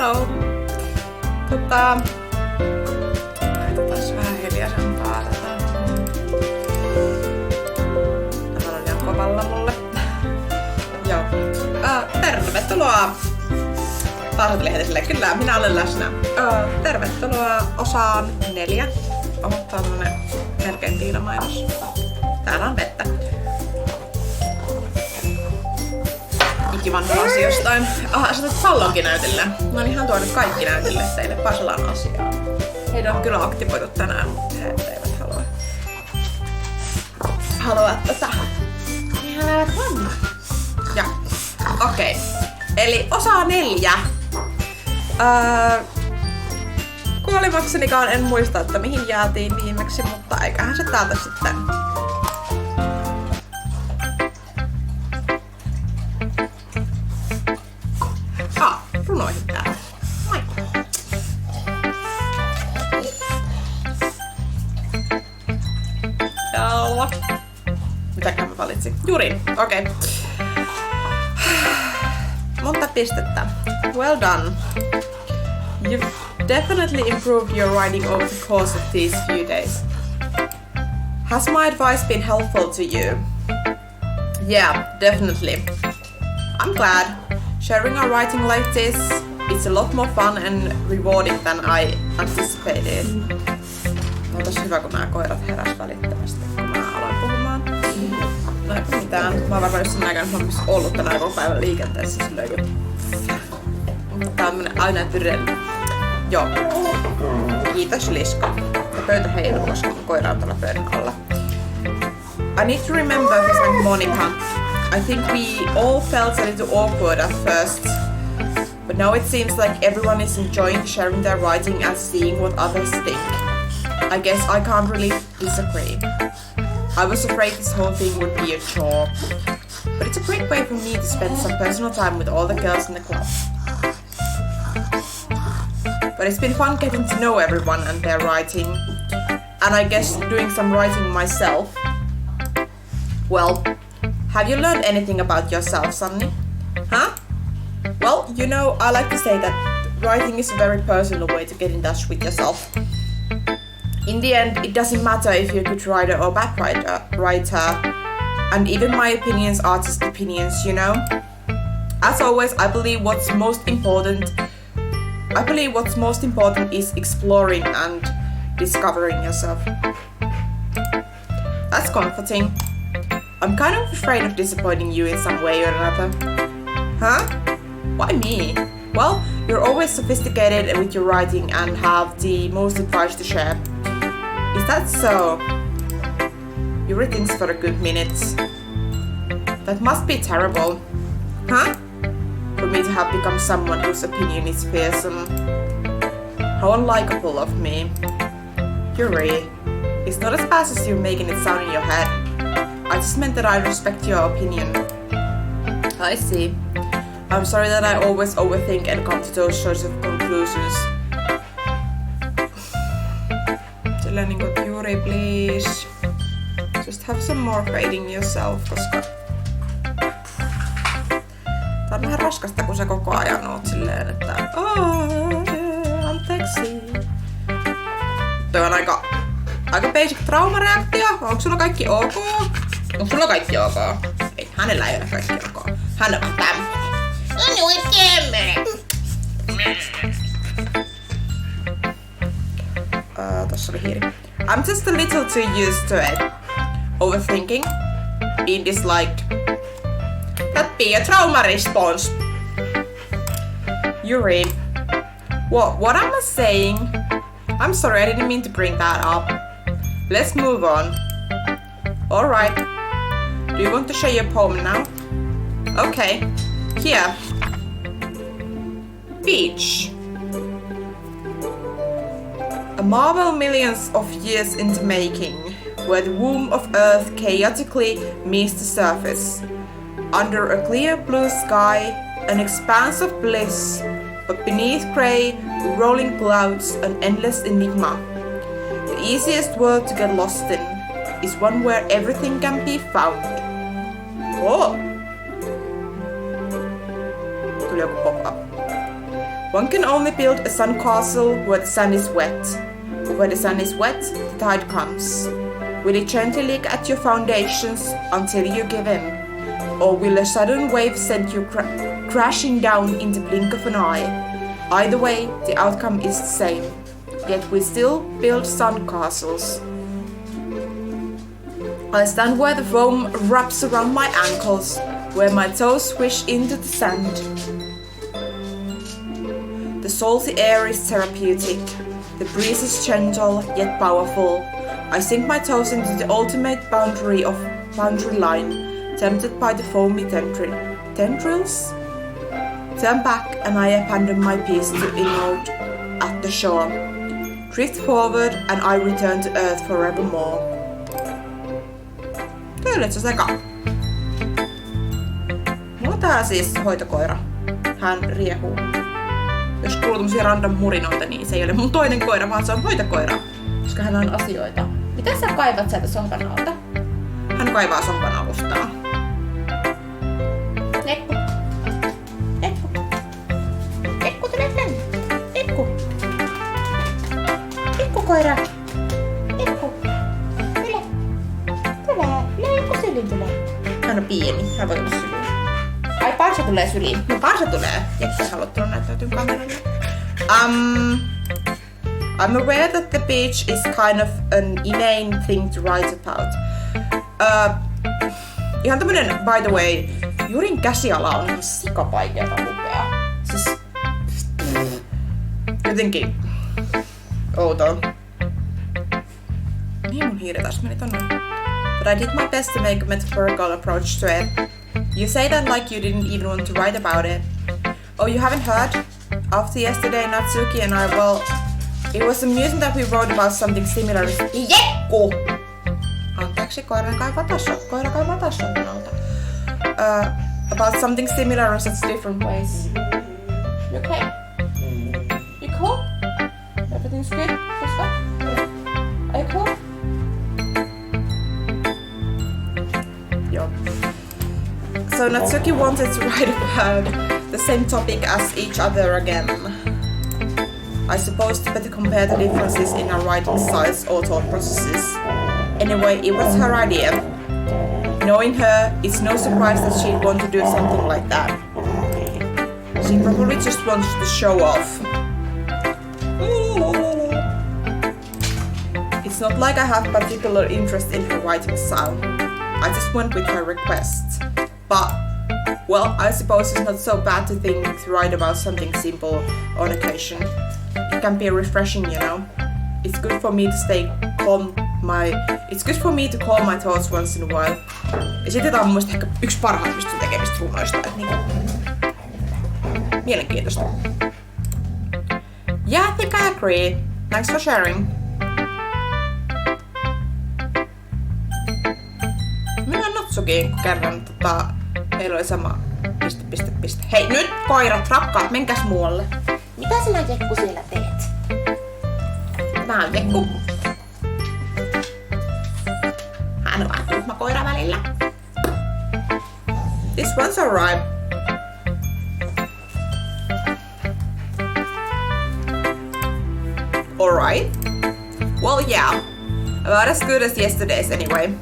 Hello! Laitetaan vähän hiljaisempaa tätä. Tämä on ihan kovalla mulle. Joo. Tervetuloa! Parhaat kyllä, minä olen läsnä. Tervetuloa osaan 4. On tämmönen melkein tiilamainos. Täällä on vettä. Ikivannolasi jostain. Sä otat pallonkin näytille. Mä oon ihan tuonut kaikki näytille teille Pasalan asiaa. Heidän on kyllä aktivoitu tänään, mutta he eivät halua tätä. Ihan näet huomenna. Ja, okei. Eli osa 4. Kuolimaksenikaan en muista, että mihin jäätiin viimeksi, mutta eiköhän se täältä sitten. Runoihin täällä. Moi! Joo. Mitäkään mä valitsin? Juri, okei. Monta pistettä. Well done. You've definitely improved your writing over the course of these few days. Has my advice been helpful to you? Yeah, definitely. I'm glad. Sharing our writing like this, it's a lot more fun and rewarding than I anticipated. On tosi hyvä, kun nämä koirat heräs välittömästi, kun mä aloin puhumaan. No ei mitään. Mä oon varmaan jossain aikana ollut tänään koko päivän liikenteessä silleen kun tämmönen aina tyrelli. Joo. Kiitos Lisko. Ja pöytä heiluu, koska mun koira on tuolla pöydän alla. I need to remember to thank Monica. I think we all felt a little awkward at first, but now it seems like everyone is enjoying sharing their writing and seeing what others think. I guess I can't really disagree. I was afraid this whole thing would be a chore, but it's a great way for me to spend some personal time with all the girls in the club. But it's been fun getting to know everyone and their writing, and I guess doing some writing myself. Well, have you learned anything about yourself, Sunny? Huh? Well, you know, I like to say that writing is a very personal way to get in touch with yourself. In the end, it doesn't matter if you're a good writer or bad writer, and even my opinions are just opinions, you know? As always, I believe what's most important is exploring and discovering yourself. That's comforting. I'm kind of afraid of disappointing you in some way or another. Huh? Why me? Well, you're always sophisticated with your writing and have the most advice to share. Is that so? You read things for a good minute. That must be terrible. Huh? For me to have become someone whose opinion is fearsome. How unlikable of me. Yuri, it's not as bad as you're making it sound in your head. I just meant that I respect your opinion. I see. I'm sorry that I always overthink and come to those sorts of conclusions. Silleen niinku, Yuri, please. Just have some more faith in yourself, koska tää on vähän raskasta, kun sä koko ajan oot silleen, että anteeksi. Toi on aika basic traumareaktio. Onko sulla kaikki ok? Onko sulla kaikki ok? Ei, hänellä ei ole kaikki ok. Hän on tämmönen. Hän on tämmönen. Tossa oli hiiri. I'm just a little too used to it. Overthinking. Being disliked. That be a trauma response. Yuri. What am I saying? I'm sorry, I didn't mean to bring that up. Let's move on. Alright. Do you want to share your poem now? Okay. Here. Beach. A marvel millions of years into making, where the womb of Earth chaotically meets the surface. Under a clear blue sky, an expanse of bliss, but beneath grey, rolling clouds, an endless enigma. The easiest world to get lost in is one where everything can be found. Oh! Tuli joku pop-up. One can only build a sandcastle where the sand is wet. Where the sand is wet, the tide comes. Will it gently leak at your foundations until you give in? Or will a sudden wave send you crashing down in the blink of an eye? Either way, the outcome is the same. Yet we still build sandcastles. I stand where the foam wraps around my ankles, where my toes swish into the sand. The salty air is therapeutic. The breeze is gentle yet powerful. I sink my toes into the ultimate boundary line, tempted by the foamy tendrils. Turn back and I abandon my piece to inroad at the shore. Drift forward and I return to earth forevermore. Kyllä se seka. Mulla on täällä siis hoitokoira. Hän riehuu. Jos kuuluu tämmösiä random murinoita, niin se ei ole mun toinen koira, vaan se on hoitokoira. Koska hän on asioita. Mitä sä kaivat sieltä sohvan alta? Hän kaivaa sohvan alustaa. Lekku. Lekku. Lekku, tule tänne. Lekku. Lekku, koira. Lekku. Tule. Tule. Lekku syliin tulee. Hän on pieni. Hän voi tulla syliin. Ai, Parsa tulee syliin. No, Parsa tulee. Jeppa, sä haluat tulla näyttäytyä kameralle. I'm aware that the beach is kind of an inane thing to write about. Ihan tämmönen, by the way, Jurin käsiala on ihan sikapaikeeta lukea. Siis jotenkin outoa. Mihin mun hiiri taas meni tonne? But I did my best to make a metaphorical approach to it. You say that like you didn't even want to write about it. Oh, you haven't heard? After yesterday, Natsuki and I, well, it was amusing that we wrote about something similar. Jekku! Anteeksi, koira kaivaa taas sohvanalta. About something similar in such different ways. You okay? You cool? Everything's good? Good stuff? Are you cool? Yo. So Natsuki wanted to write about the same topic as each other again. I suppose to better compare the differences in our writing styles or thought processes. Anyway, it was her idea. Knowing her, it's no surprise that she'd want to do something like that. She probably just wants to show off. It's not like I have particular interest in her writing style. I just went with her request. But, well, I suppose it's not so bad to write about something simple on occasion. It can be refreshing, you know. It's good for me to calm my thoughts once in a while. Ja sitten tää on mun mielestä ehkä yksi parhaimmista tekemistä runoista. Niin mielenkiintoista. Yeah, I think I agree. Thanks for sharing. Minä Natsukiin, kun kerran meillä oli sama piste. Hei nyt koirat, rakkaat, menkäs muualle. Mitä sinä Jekku siellä teet? Tää on Jekku. Hän on vähän tuhma koira välillä. This one's alright. Alright? Well, yeah. About as good as yesterday's anyway.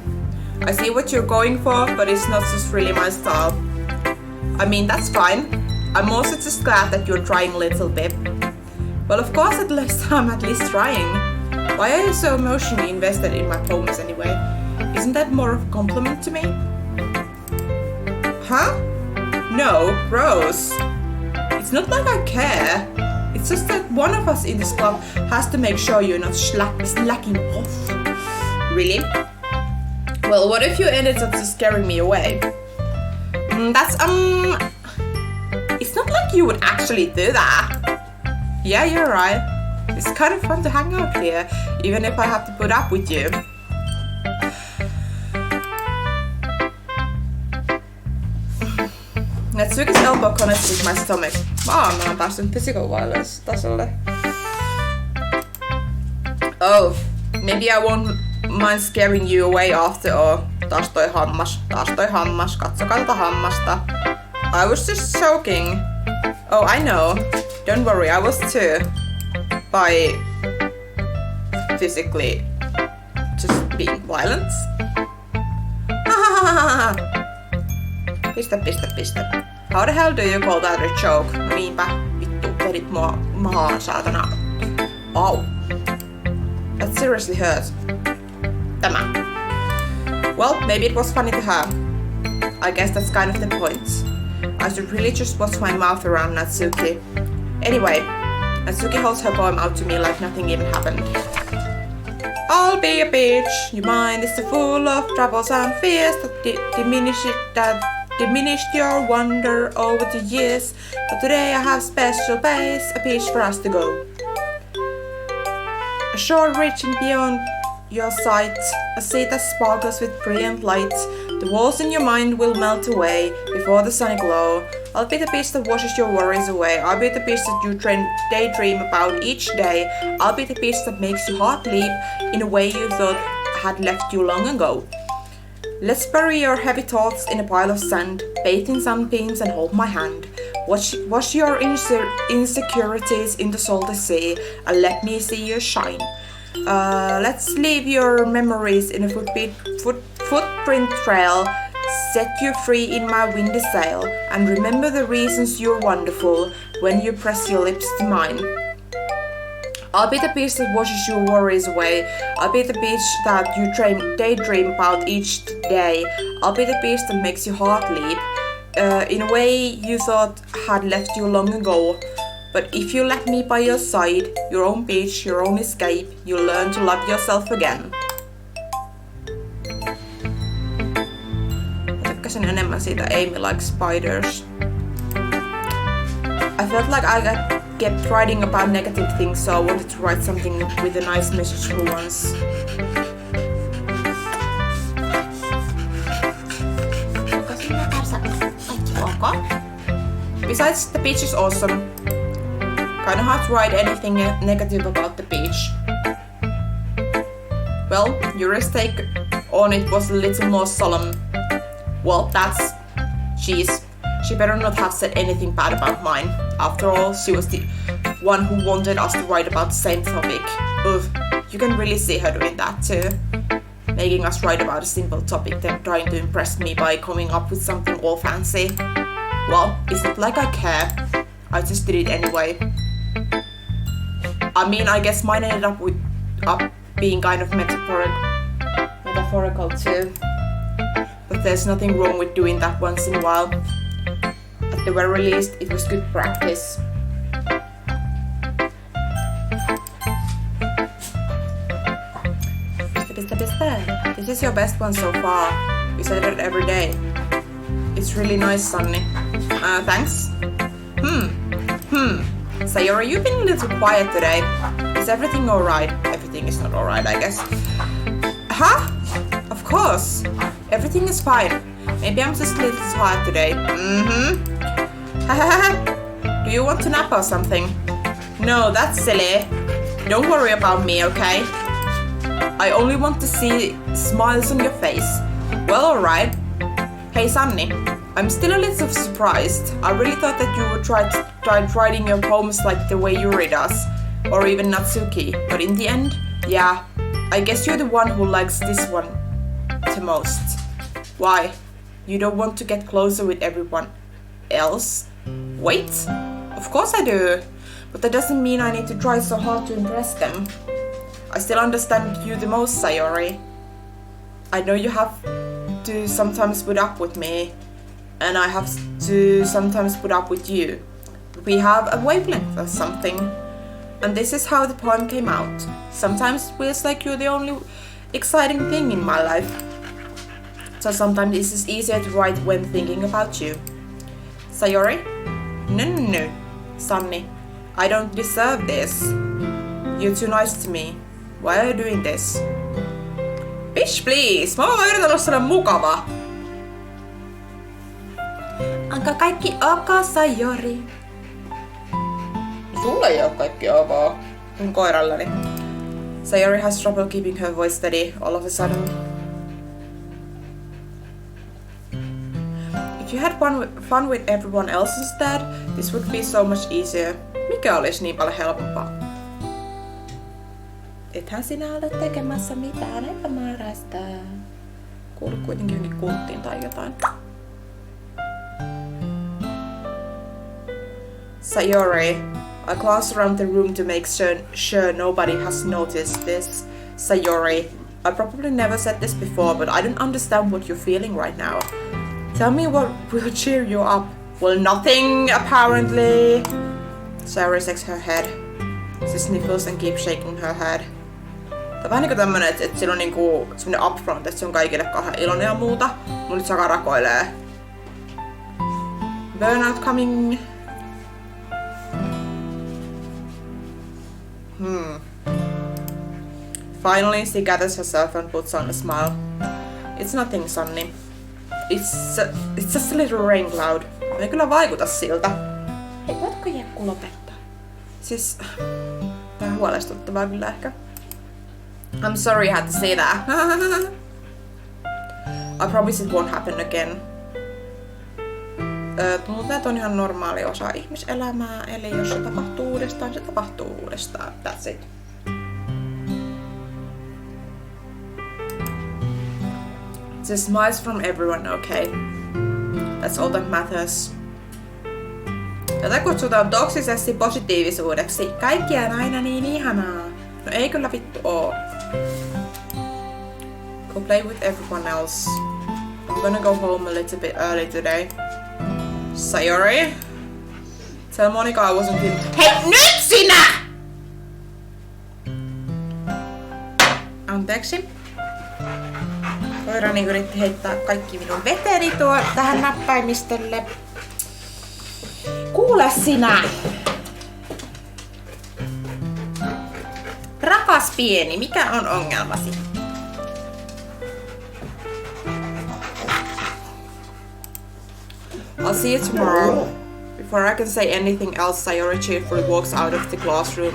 I see what you're going for, but it's not just really my style. I mean, that's fine. I'm also just glad that you're trying a little bit. Well, of course, at least I'm at least trying. Why are you so emotionally invested in my poems anyway? Isn't that more of a compliment to me? Huh? No, gross. It's not like I care. It's just that one of us in this club has to make sure you're not slacking off. Really? Well, what if you ended up just scaring me away? It's not like you would actually do that. Yeah, you're right. It's kind of fun to hang out here, even if I have to put up with you. Natsuki's elbow connects with my stomach. Wow, mä oon päässyt physical violence tasolle. Oh, maybe I won't mind scaring you away after all. Taas toi hammas. Katsokaa tota hammasta. I was just joking. Oh, I know. Don't worry, I was too. By physically just being violent. Piste. How the hell do you call that a joke? No niinpä, vittu, vedit mua mahaan, saatana. Au. That seriously hurt. Tämä. Well, maybe it was funny to her. I guess that's kind of the point. I should really just wash my mouth around Natsuki. Anyway, Natsuki holds her poem out to me like nothing even happened. I'll be a bitch. Your mind is so full of troubles and fears that diminished your wonder over the years. But today I have special place, a beach for us to go. A shore reaching beyond your sight, a sea that sparkles with brilliant light. The walls in your mind will melt away before the sunny glow. I'll be the beach that washes your worries away. I'll be the beach that you daydream about each day. I'll be the beach that makes your heart leap in a way you thought had left you long ago. Let's bury your heavy thoughts in a pile of sand, bathe in sunbeams and hold my hand. Wash your insecurities in the salty sea and let me see you shine. Let's leave your memories in a footprint trail, set you free in my windy sail, and remember the reasons you're wonderful when you press your lips to mine. I'll be the beach that washes your worries away. I'll be the beach that you daydream about each day. I'll be the beach that makes your heart leap in a way you thought had left you long ago. But if you let me by your side, your own beach, your own escape, you'll learn to love yourself again. Mä tykkäsin enemmän siitä Amy Likes Spiders. I felt like I kept writing about negative things, so I wanted to write something with a nice message for once. Besides, the beach is awesome. Kinda hard to write anything negative about the beach. Well, your take on it was a little more solemn. Well, that's... She better not have said anything bad about mine. After all, she was the one who wanted us to write about the same topic. Ugh, you can really see her doing that too. Making us write about a simple topic, then trying to impress me by coming up with something all fancy. Well, it's not like I care. I just did it anyway. I mean, I guess mine ended up being kind of metaphorical too. But there's nothing wrong with doing that once in a while. At the very least, it was good practice. This is your best one so far. You say that every day. It's really nice, Sunny. Thanks. Sayori, you've been a little quiet today. Is everything alright? Everything is not alright, I guess. Huh? Of course. Everything is fine. Maybe I'm just a little tired today. Do you want to nap or something? No, that's silly. Don't worry about me, okay? I only want to see smiles on your face. Well, alright. Hey, Sunny. I'm still a little surprised. I really thought that you would try writing your poems like the way you read us. Or even Natsuki. But in the end, yeah. I guess you're the one who likes this one the most. Why? You don't want to get closer with everyone else? Wait, of course I do. But that doesn't mean I need to try so hard to impress them. I still understand you the most, Sayori. I know you have to sometimes put up with me, and I have to sometimes put up with you. We have a wavelength or something. And this is how the poem came out. Sometimes it feels like you're the only exciting thing in my life. So sometimes it is easier to write when thinking about you. Sayori? No. Sunny, I don't deserve this. You're too nice to me. Why are you doing this? Bitch, please! Mä oon yrittänyt olla mukava. Onko kaikki ok, Sayori? Sulla ei oo kaikki ok. Mun koirallani. Sayori has trouble keeping her voice steady all of a sudden. If you had fun with everyone else instead, this would be so much easier. Mikä olisi niin paljon helpompaa? Ethän sinä ole tekemässä mitään epämääräistä. Kuulu kuitenkin johonkin kulttiin tai jotain. Sayori, I glanced around the room to make sure nobody has noticed this. Sayori, I probably never said this before, but I don't understand what you're feeling right now. Tell me what will cheer you up. Well, nothing, apparently. Sayori shakes her head. She sniffles and keeps shaking her head. Tää on vähän niinku tämmönen, että sillä on niinku semmonen upfront, että se on kaikille kauhean iloinen ja muuta. Mut nyt Saka rakoilee. Burnout coming. Finally, she gathers herself and puts on a smile. It's nothing, Sunny. It's just a little rain cloud. Ei kyllä vaikuta siltä. Hei, voitko Jekku lopettaa? Siis, tää on huolestuttavaa kyllä ehkä. I'm sorry I had to say that. I promise it won't happen again. Tuntuu, että on ihan normaali osa ihmiselämää, eli jos se tapahtuu uudestaan, se tapahtuu uudestaan. That's it. Just smiles from everyone, okay? That's all that matters. Tätä kutsutaan toksisesti positiivisuudeksi. Kaikkia on aina niin ihanaa. No ei kyllä vittu oo. Go play with everyone else. I'm gonna go home a little bit early today. Sayori? Tell Monica I wasn't in... Hei, nyt sinä! Anteeksi. Koirani yritti heittää kaikki minun veteni tähän näppäimistölle. Kuule sinä! Rakas pieni, mikä on ongelmasi? I'll see you tomorrow. Before I can say anything else, Sayori cheerfully walks out of the classroom,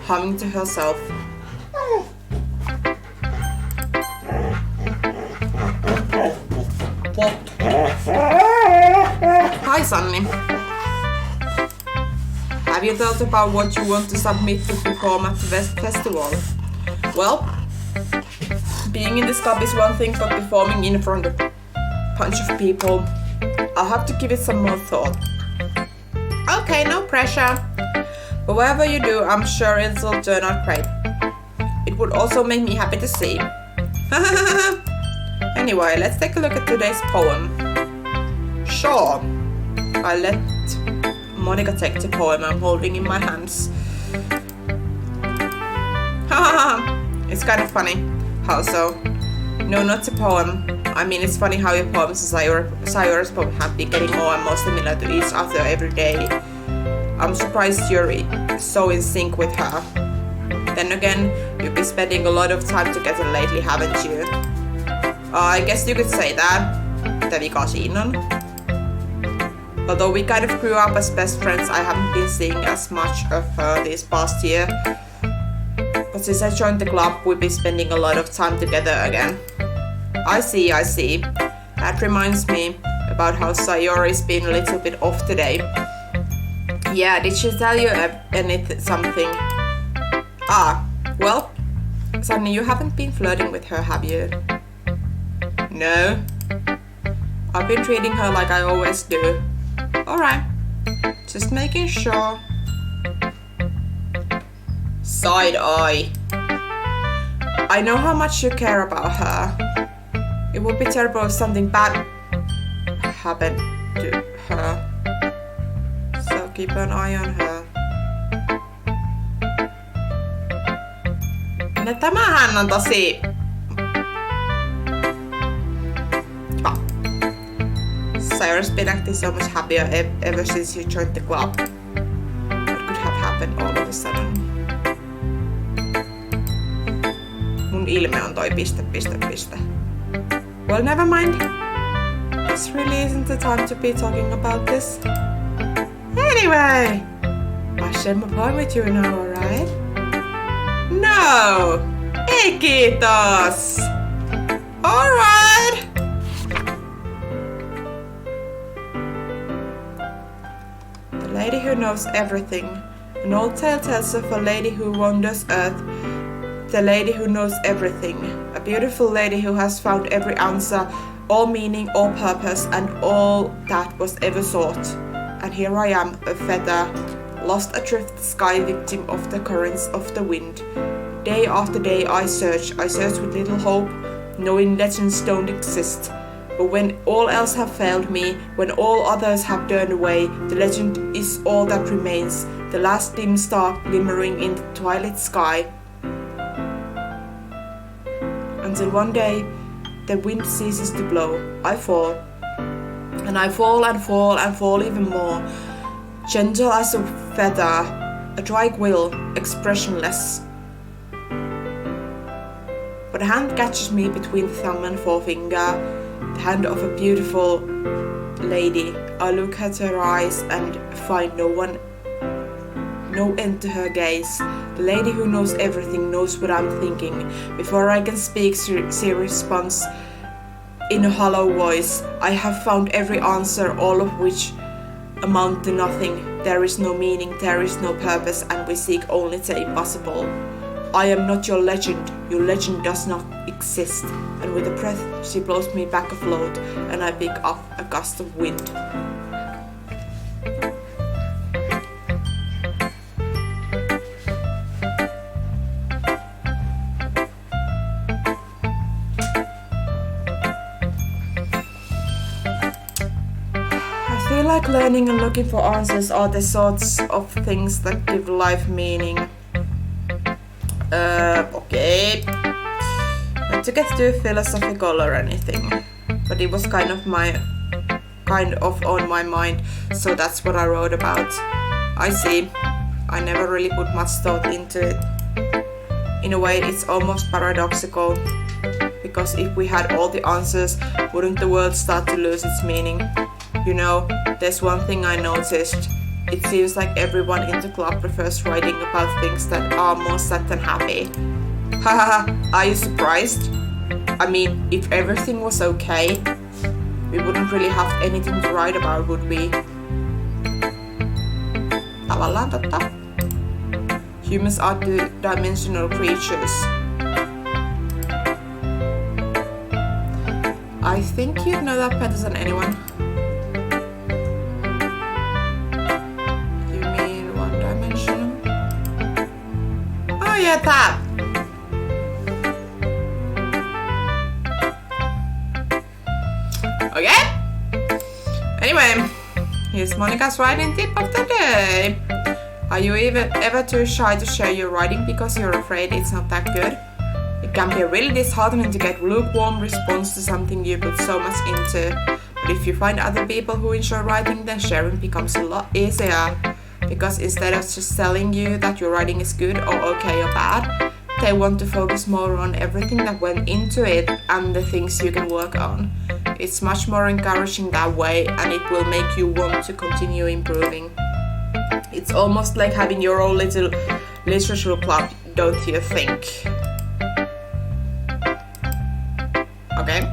humming to herself. What? Hi, Sunny. Have you thought about what you want to submit to perform at the festival? Well, being in this club is one thing, but performing in front of a bunch of people, I'll have to give it some more thought. Okay, no pressure. But whatever you do, I'm sure it'll turn out great. It would also make me happy to see. Anyway, let's take a look at today's poem. Sure. I let Monica take the poem I'm holding in my hands. It's kind of funny. How so? No, not the poem. I mean, it's funny how your poems and Sayori's poem have been getting more and more similar to each other every day. I'm surprised you're so in sync with her. Then again, you've been spending a lot of time together lately, haven't you? I guess you could say that. Mitä vika siinä on? Although we kind of grew up as best friends, I haven't been seeing as much of her this past year. But since I joined the club, we've been spending a lot of time together again. I see. That reminds me about how Sayori's been a little bit off today. Yeah, did she tell you something? Well, Sunny, you haven't been flirting with her, have you? No. I've been treating her like I always do. Alright. Just making sure. Side eye. I know how much you care about her. It would be terrible if something bad happened to her. So keep an eye on her. No tämähän on tosi... Sayori's been acting so much happier ever since you joined the club. What could have happened all of a sudden? Mun ilme on toi ... Well, never mind. This really isn't the time to be talking about this. Anyway, I'll share my poem with you now, alright? No! Ei kiitos! Alright! lady who knows everything. An old tale tells of a lady who wanders earth, the lady who knows everything. A beautiful lady who has found every answer, all meaning, all purpose, and all that was ever sought. And here I am, a feather, lost adrift the sky, victim of the currents of the wind. Day after day I search with little hope, knowing legends don't exist. But when all else have failed me, when all others have turned away, the legend is all that remains, the last dim star glimmering in the twilight sky. Until one day, the wind ceases to blow. I fall. And I fall and fall and fall even more. Gentle as a feather, a dry quill, expressionless. But a hand catches me between the thumb and forefinger, the hand of a beautiful lady. I look at her eyes and find no end to her gaze. The lady who knows everything knows what I'm thinking. Before I can speak, she responds in a hollow voice. I have found every answer, all of which amount to nothing. There is no meaning, there is no purpose, and we seek only the impossible. I am not your legend does not exist. And with a breath, she blows me back afloat, and I pick up a gust of wind. I feel like learning and looking for answers are the sorts of things that give life meaning. Okay. Not to get too philosophical or anything, but it was kind of on my mind, so that's what I wrote about. I see. I never really put much thought into it. In a way, it's almost paradoxical, because if we had all the answers, wouldn't the world start to lose its meaning? You know, there's one thing I noticed. It seems like everyone in the club prefers writing about things that are more sad than happy. Haha, are you surprised? I mean, if everything was okay, we wouldn't really have anything to write about, would we? Tavallaan totta. Humans are two-dimensional creatures. I think you know that better than anyone. Yeah, that. Okay. Anyway, here's Monica's writing tip of the day. Are you ever too shy to share your writing because you're afraid it's not that good? It can be really disheartening to get lukewarm response to something you put so much into. But if you find other people who enjoy writing, then sharing becomes a lot easier. Because instead of just telling you that your writing is good or okay or bad, they want to focus more on everything that went into it and the things you can work on. It's much more encouraging that way, and it will make you want to continue improving. It's almost like having your own little literature club, don't you think? Okay.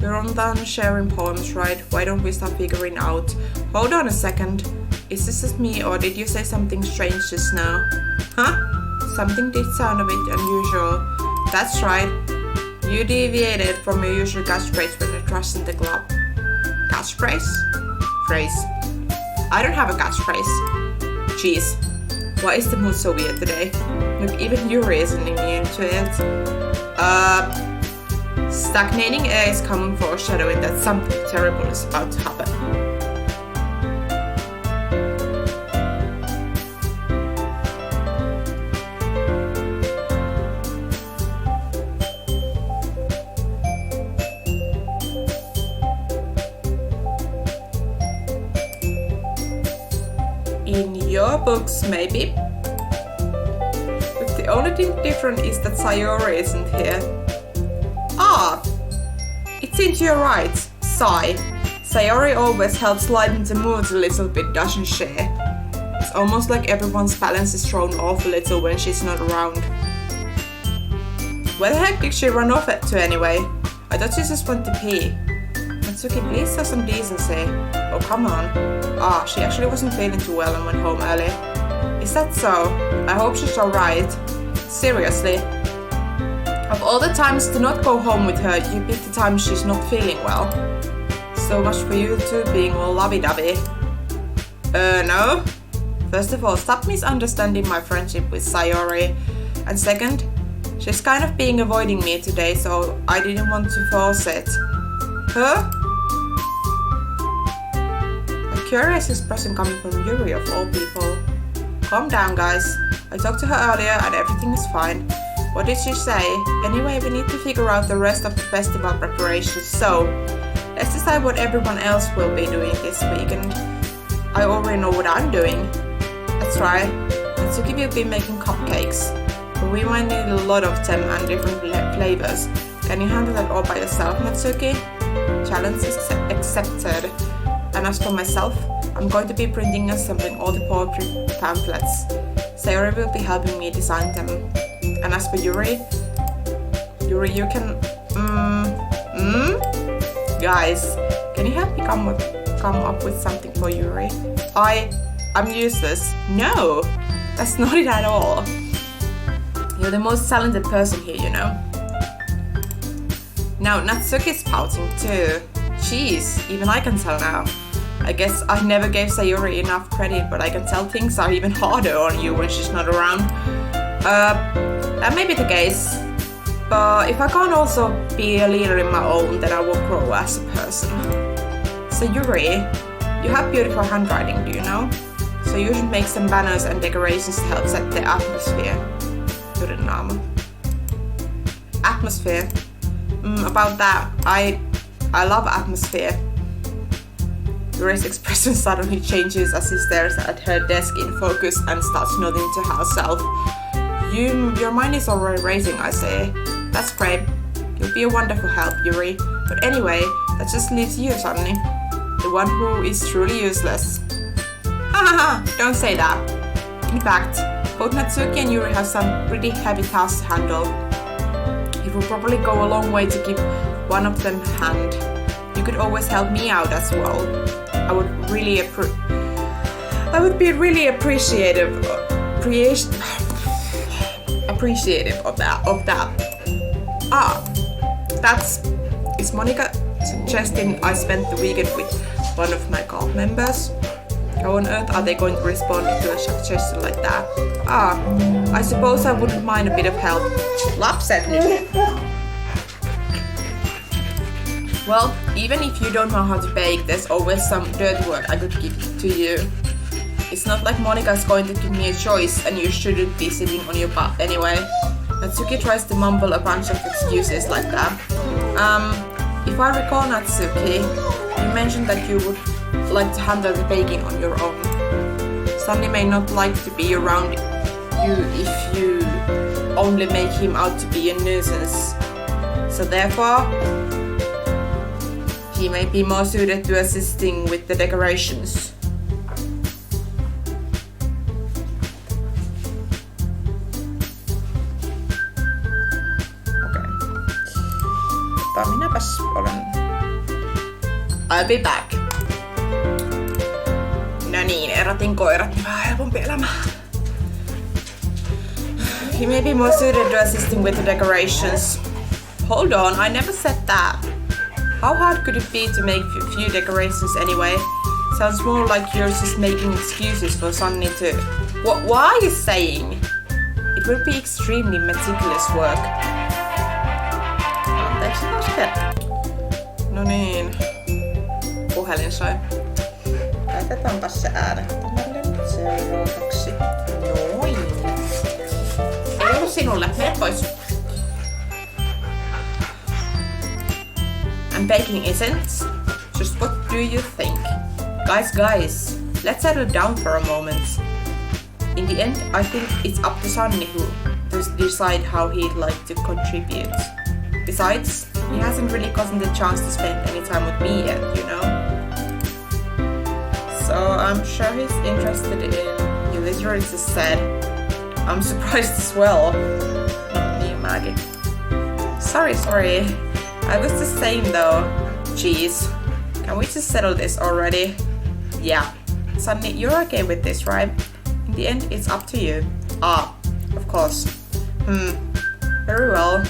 We're on done sharing poems, right? Why don't we start figuring out? Hold on a second. Is this just me, or did you say something strange just now? Huh? Something did sound a bit unusual. That's right. You deviated from your usual catchphrase when you trust in the club. Catchphrase? Phrase. I don't have a catchphrase. Jeez. Why is the mood so weird today? Look, even you're reasoning me into it. Stagnating air is common foreshadowing that something terrible is about to happen. In your books, maybe. But the only thing different is that Sayori isn't here. Ah! It seems you're right, Sai. Sayori always helps lighten the mood a little bit, doesn't she? It's almost like everyone's balance is thrown off a little when she's not around. Where the heck did she run off to anyway? I thought she just went to pee. Not Natsuki, please show some decency. Oh, come on. She actually wasn't feeling too well and went home early. Is that so? I hope she's alright. Seriously. Of all the times to not go home with her, you pick the time she's not feeling well. So much for you two being all lovey-dovey. No. First of all, stop misunderstanding my friendship with Sayori. And second, she's kind of being avoiding me today, so I didn't want to force it. Huh? A curious expression coming from Yuri of all people. Calm down, guys. I talked to her earlier and everything is fine. What did she say? Anyway, we need to figure out the rest of the festival preparations, so let's decide what everyone else will be doing this weekend. I already know what I'm doing. Let's try. Natsuki will be making cupcakes. But we might need a lot of them and different flavors. Can you handle that all by yourself, Natsuki? Challenge is accepted. And as for myself, I'm going to be printing and assembling all the poetry pamphlets. Sayori will be helping me design them. And as for Yuri, you can... Guys, can you help me come up with something for Yuri? I'm useless. No, that's not it at all. You're the most talented person here, you know. Now Natsuki's pouting too. Jeez, even I can tell now. I guess I never gave Sayori enough credit, but I can tell things are even harder on you when she's not around. That may be the case. But if I can't also be a leader in my own, then I will grow as a person. So Yuri, you have beautiful handwriting, do you know? So you should make some banners and decorations to help set the atmosphere. Yuri naama. Atmosphere. About that, I love atmosphere. Yuri's expression suddenly changes as he stares at her desk in focus and starts nodding to herself. Your mind is already racing, I say. That's great. You'll be a wonderful help, Yuri. But anyway, that just leaves you, Sunny. The one who is truly useless. Hahaha, don't say that. In fact, both Natsuki and Yuri have some pretty heavy tasks to handle. It will probably go a long way to give one of them a hand. You could always help me out as well. I would be really appreciative of that. Is Monica suggesting I spent the weekend with one of my cult members? How on earth are they going to respond to a suggestion like that? I suppose I wouldn't mind a bit of help. Lapset nyt. Well, even if you don't know how to bake, there's always some dirt work I could give to you. It's not like Monica's going to give me a choice and you shouldn't be sitting on your butt anyway. Natsuki tries to mumble a bunch of excuses like that. If I recall, Natsuki, you mentioned that you would like to handle the baking on your own. Sunny may not like to be around you if you only make him out to be a nuisance. So therefore, he may be more suited to assisting with the decorations. Minäpäs olen... I'll be back. No niin, erotin koirat, niin vähän helpompi elämä. He may be more suited to assisting with the decorations. Hold on, I never said that. How hard could it be to make a few decorations anyway? Sounds more like you're just making excuses for Sunny to... What are you saying? It will be extremely meticulous work. No niin. Puhelin soi. Laitetaanpas se äänettämälle seuraavaksi. Noin. Ei ollut sinulle. Mene pois. And baking isn't? Just what do you think? Guys, let's settle down for a moment. In the end, I think it's up to Sunny to decide how he'd like to contribute. Besides, he hasn't really gotten the chance to spend any time with me yet, you know? So I'm sure he's interested in... He literally just said, I'm surprised as well. Niin mäkin. Sorry. I was the same though. Jeez. Can we just settle this already? Yeah. Sunny, you're okay with this, right? In the end, it's up to you. Ah, of course. Very well.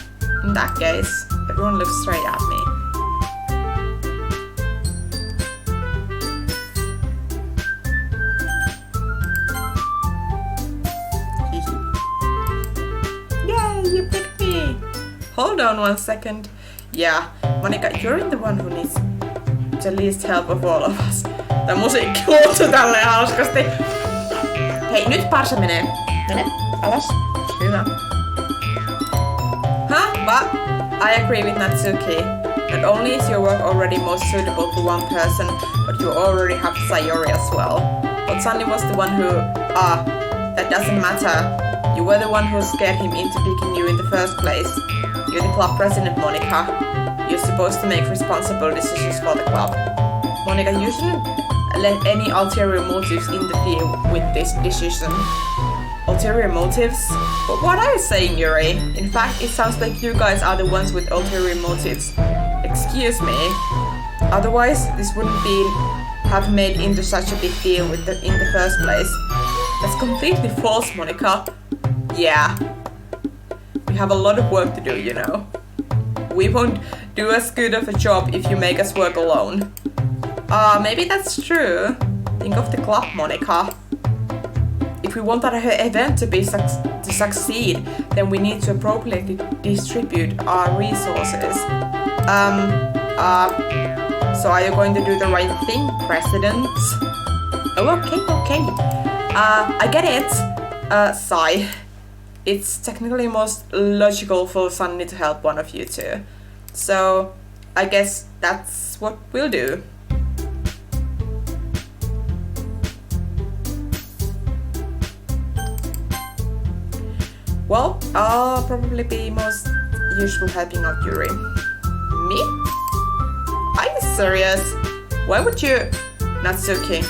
In that case, everyone looks straight at me. Yay, you picked me! Hold on 1 second. Yeah, Monika, you're the one who needs the least help of all of us. Tää musiikki muuttuu tälleen hauskasti. Hei, nyt Parsa menee. Mene alas. Hyvä. But I agree with Natsuki. Not only is your work already most suitable for one person, but you already have Sayori as well. But Sunny was the one who... that doesn't matter. You were the one who scared him into picking you in the first place. You're the club president, Monika. You're supposed to make responsible decisions for the club. Monika, you shouldn't let any ulterior motives interfere with this decision. Ulterior motives? But what are you saying, Yuri? In fact, it sounds like you guys are the ones with ulterior motives. Excuse me. Otherwise, this wouldn't have made into such a big deal in the first place. That's completely false, Monika. Yeah. We have a lot of work to do, you know. We won't do as good of a job if you make us work alone. Maybe that's true. Think of the club, Monika. If we want our event to succeed, then we need to appropriately distribute our resources. So are you going to do the right thing, President? Oh, okay. I get it. Sigh. It's technically most logical for Sunny to help one of you two. So, I guess that's what we'll do. Well, I'll probably be most useful helping out Yuri. Me? Are you serious? Why would you? Natsuki,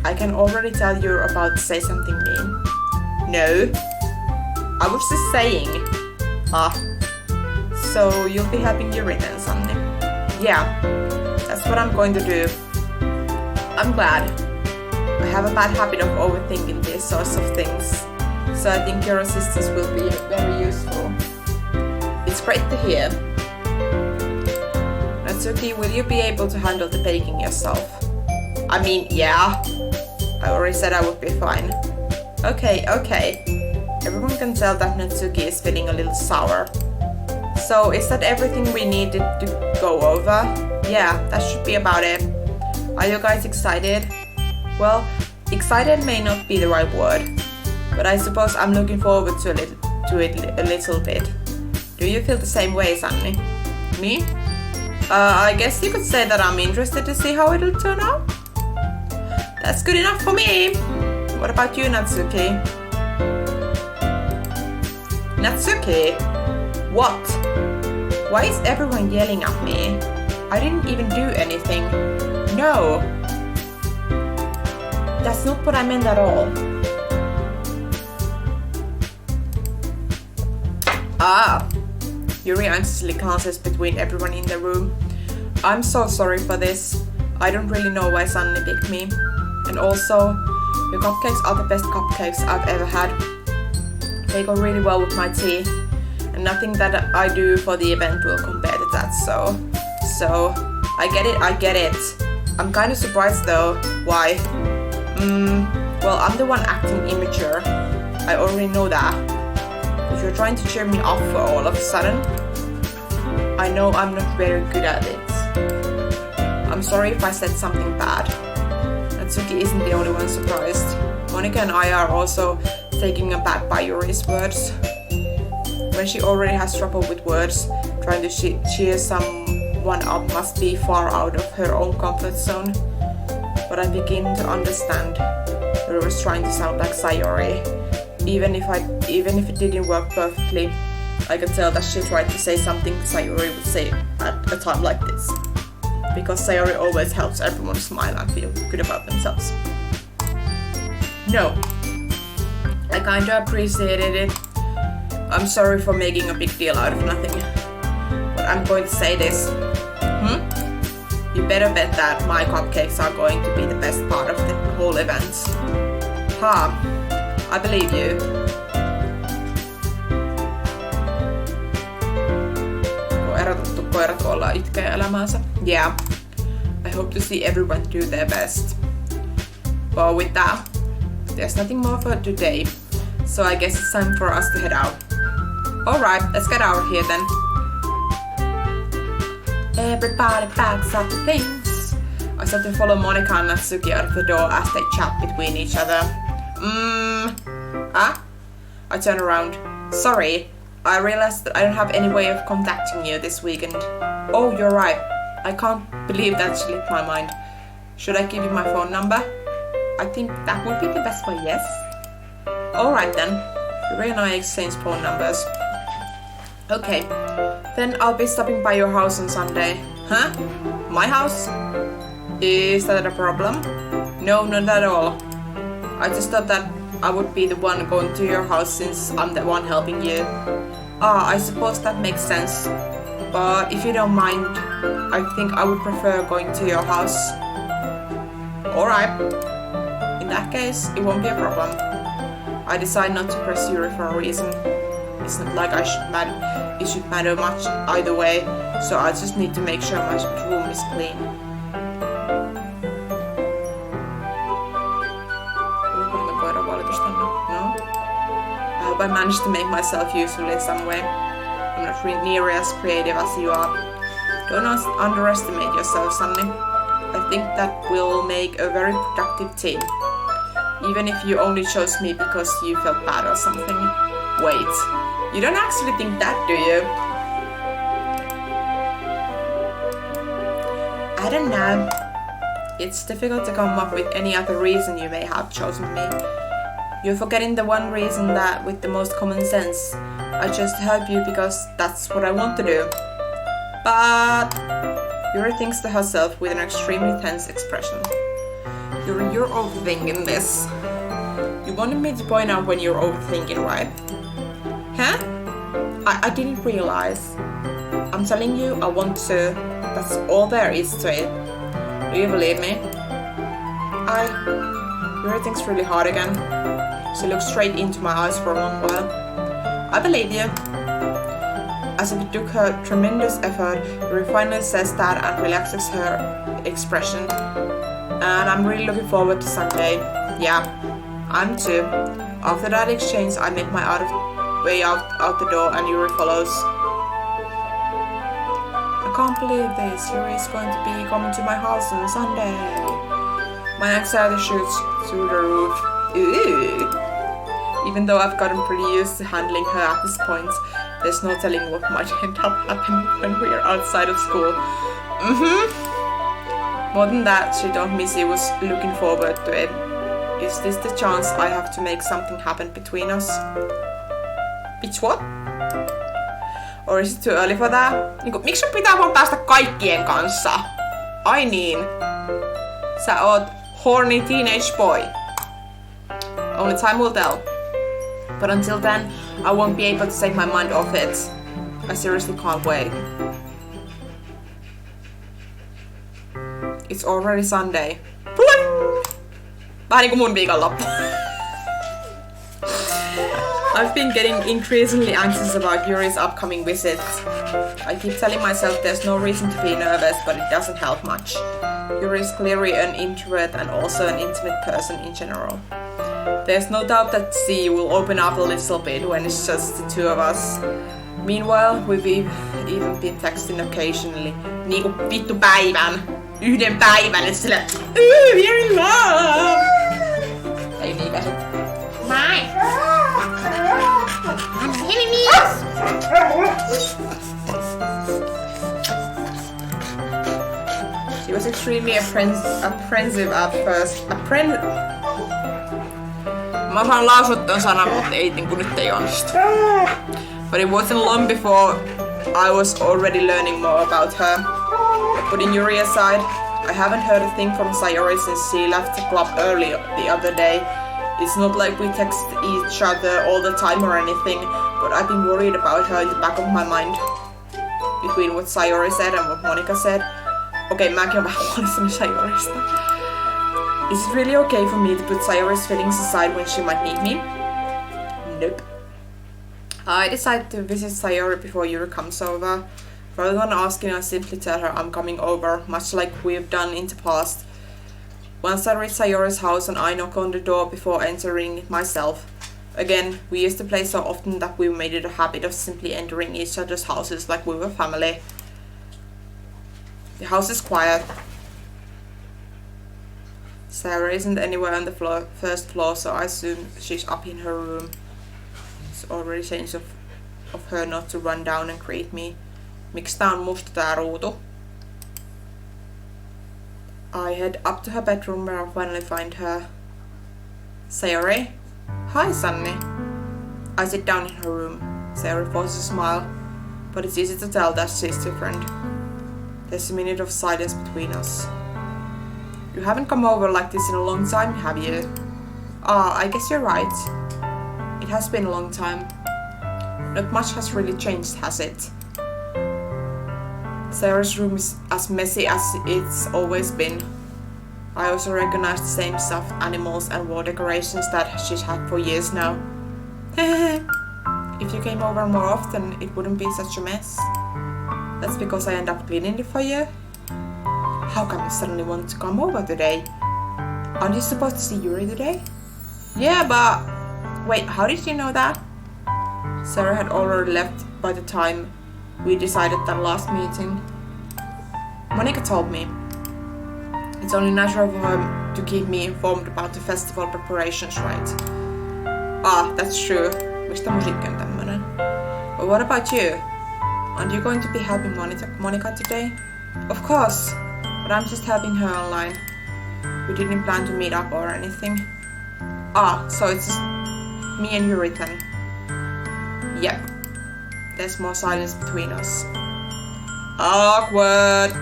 I can already tell you're about to say something mean. No, I was just saying. So you'll be helping Yuri then, Sunny? Yeah, that's what I'm going to do. I'm glad. I have a bad habit of overthinking these sorts of things. So I think your assistance will be very useful. It's great to hear. Natsuki, will you be able to handle the baking yourself? I mean, yeah. I already said I would be fine. Okay. Everyone can tell that Natsuki is feeling a little sour. So is that everything we needed to go over? Yeah, that should be about it. Are you guys excited? Well, excited may not be the right word. But I suppose I'm looking forward to it a little bit. Do you feel the same way, Sunny? Me? I guess you could say that I'm interested to see how it'll turn out. That's good enough for me. What about you, Natsuki? Natsuki? What? Why is everyone yelling at me? I didn't even do anything. No. That's not what I meant at all. Yuri anxiously glances between everyone in the room. I'm so sorry for this. I don't really know why Sunny picked me. And also, your cupcakes are the best cupcakes I've ever had. They go really well with my tea. And nothing that I do for the event will compare to that, so I get it. I'm kinda surprised though. Why? Well, I'm the one acting immature. I already know that. If you're trying to cheer me up for all of a sudden, I know I'm not very good at it. I'm sorry if I said something bad. Natsuki isn't the only one surprised. Monika and I are also taken aback by Yuri's words. When she already has trouble with words, trying to cheer someone up must be far out of her own comfort zone. But I begin to understand. Yuri was trying to sound like Sayori. Even if it didn't work perfectly, I could tell that she tried to say something Sayori would say at a time like this. Because Sayori always helps everyone smile and feel good about themselves. No, I kinda appreciated it. I'm sorry for making a big deal out of nothing. But I'm going to say this. You better bet that my cupcakes are going to be the best part of the whole event. I believe you. Erotettu koirat olla itkee elämäänsä. Yeah. I hope to see everyone do their best. But with that, there's nothing more for today. So I guess it's time for us to head out. Alright, let's get out of here then. Everybody packs up the things. I start to follow Monica and Natsuki out of the door as they chat between each other. I turn around. Sorry, I realized that I don't have any way of contacting you this weekend. Oh, you're right. I can't believe that slipped my mind. Should I give you my phone number? I think that would be the best way, yes? Alright then. Yuri and I exchange phone numbers. Okay, then I'll be stopping by your house on Sunday. Huh? My house? Is that a problem? No, not at all. I just thought that I would be the one going to your house since I'm the one helping you. I suppose that makes sense. But if you don't mind, I think I would prefer going to your house. Alright. In that case, it won't be a problem. I decide not to press Yuri for a reason. It's not like it should matter much either way, so I just need to make sure my room is clean. No? I hope I managed to make myself useful in some way. I'm not nearly as creative as you are. Don't underestimate yourself, Sunny. I think that we'll make a very productive team. Even if you only chose me because you felt bad or something. Wait, you don't actually think that, do you? I don't know. It's difficult to come up with any other reason you may have chosen me. You're forgetting the one reason that, with the most common sense, I chose to help you because that's what I want to do. But Yuri thinks to herself with an extremely tense expression. Yuri, you're overthinking this. You wanted me to point out when you're overthinking, right? Huh? I didn't realize. I'm telling you, I want to. That's all there is to it. Do you believe me? Yuri thinks really hard again. She looks straight into my eyes for a long while. I believe you. As if it took her tremendous effort, Yuri finally says that and relaxes her expression. And I'm really looking forward to Sunday. Yeah, I'm too. After that exchange, I make my way out the door and Yuri follows. I can't believe this. Yuri is going to be coming to my house on Sunday. My anxiety shoots through the roof. Ooh. Even though I've gotten pretty used to handling her at this point, there's no telling what might end up happening when we are outside of school. More than that, she told me she was looking forward to it. Is this the chance I have to make something happen between us? Bitch what? Or is it too early for that? Miksi sun pitää vaan päästä kaikkien kanssa? Ai niin. Sä oot horny teenage boy. Only time will tell. But until then, I won't be able to take my mind off it. I seriously can't wait. It's already Sunday. Vähän niinku mun viikonloppu. I've been getting increasingly anxious about Yuri's upcoming visit. I keep telling myself there's no reason to be nervous, but it doesn't help much. Yuri is clearly an introvert and also an intimate person in general. There's no doubt that she will open up a little bit when it's just the two of us. Meanwhile, we've even been texting occasionally. Niinku vittu päivän. Yhden päivän, et sillä we're in love! Ei niin käsit. Näin! She was extremely apprehensive at first. Mä osaan lausua ton sanan, mutta ei niinku nyt ei onnistu. But it wasn't long before I was already learning more about her. Putting Yuri aside, I haven't heard a thing from Sayori since she left the club early the other day. It's not like we text each other all the time or anything, but I've been worried about her in the back of my mind. Between what Sayori said and what Monica said, Okei, mäkin oon vähän huolissani Sayoriista. Is it really okay for me to put Sayori's feelings aside when she might need me? Nope. I decided to visit Sayori before Yuri comes over. Rather than asking, I simply tell her I'm coming over, much like we've done in the past. Once I reach Sayori's house and I knock on the door before entering it myself. Again, we used to play so often that we made it a habit of simply entering each other's houses like we were family. The house is quiet. Sarah isn't anywhere on the first floor, so I assume she's up in her room. It's already changed of her not to run down and greet me. Miksi tää on musta tää ruutu? I head up to her bedroom where I finally find her. Sayori? Hi, Sunny. I sit down in her room. Sayori forces a smile, but it's easy to tell that she's different. There's a minute of silence between us. You haven't come over like this in a long time, have you? I guess you're right. It has been a long time. Not much has really changed, has it? Sarah's room is as messy as it's always been. I also recognize the same stuffed animals and wall decorations that she's had for years now. If you came over more often, it wouldn't be such a mess. That's because I end up cleaning it for you. How come you suddenly want to come over today? Aren't you supposed to see Yuri today? Yeah, but... Wait, how did you know that? Sarah had already left by the time we decided that last meeting. Monica told me. It's only natural for her to keep me informed about the festival preparations, right? That's true. Mistä musiikki on tämmönen? But what about you? Aren't you going to be helping Monica today? Of course, but I'm just helping her online. We didn't plan to meet up or anything. So it's just me and Yuri then. Yep. There's more silence between us. Awkward!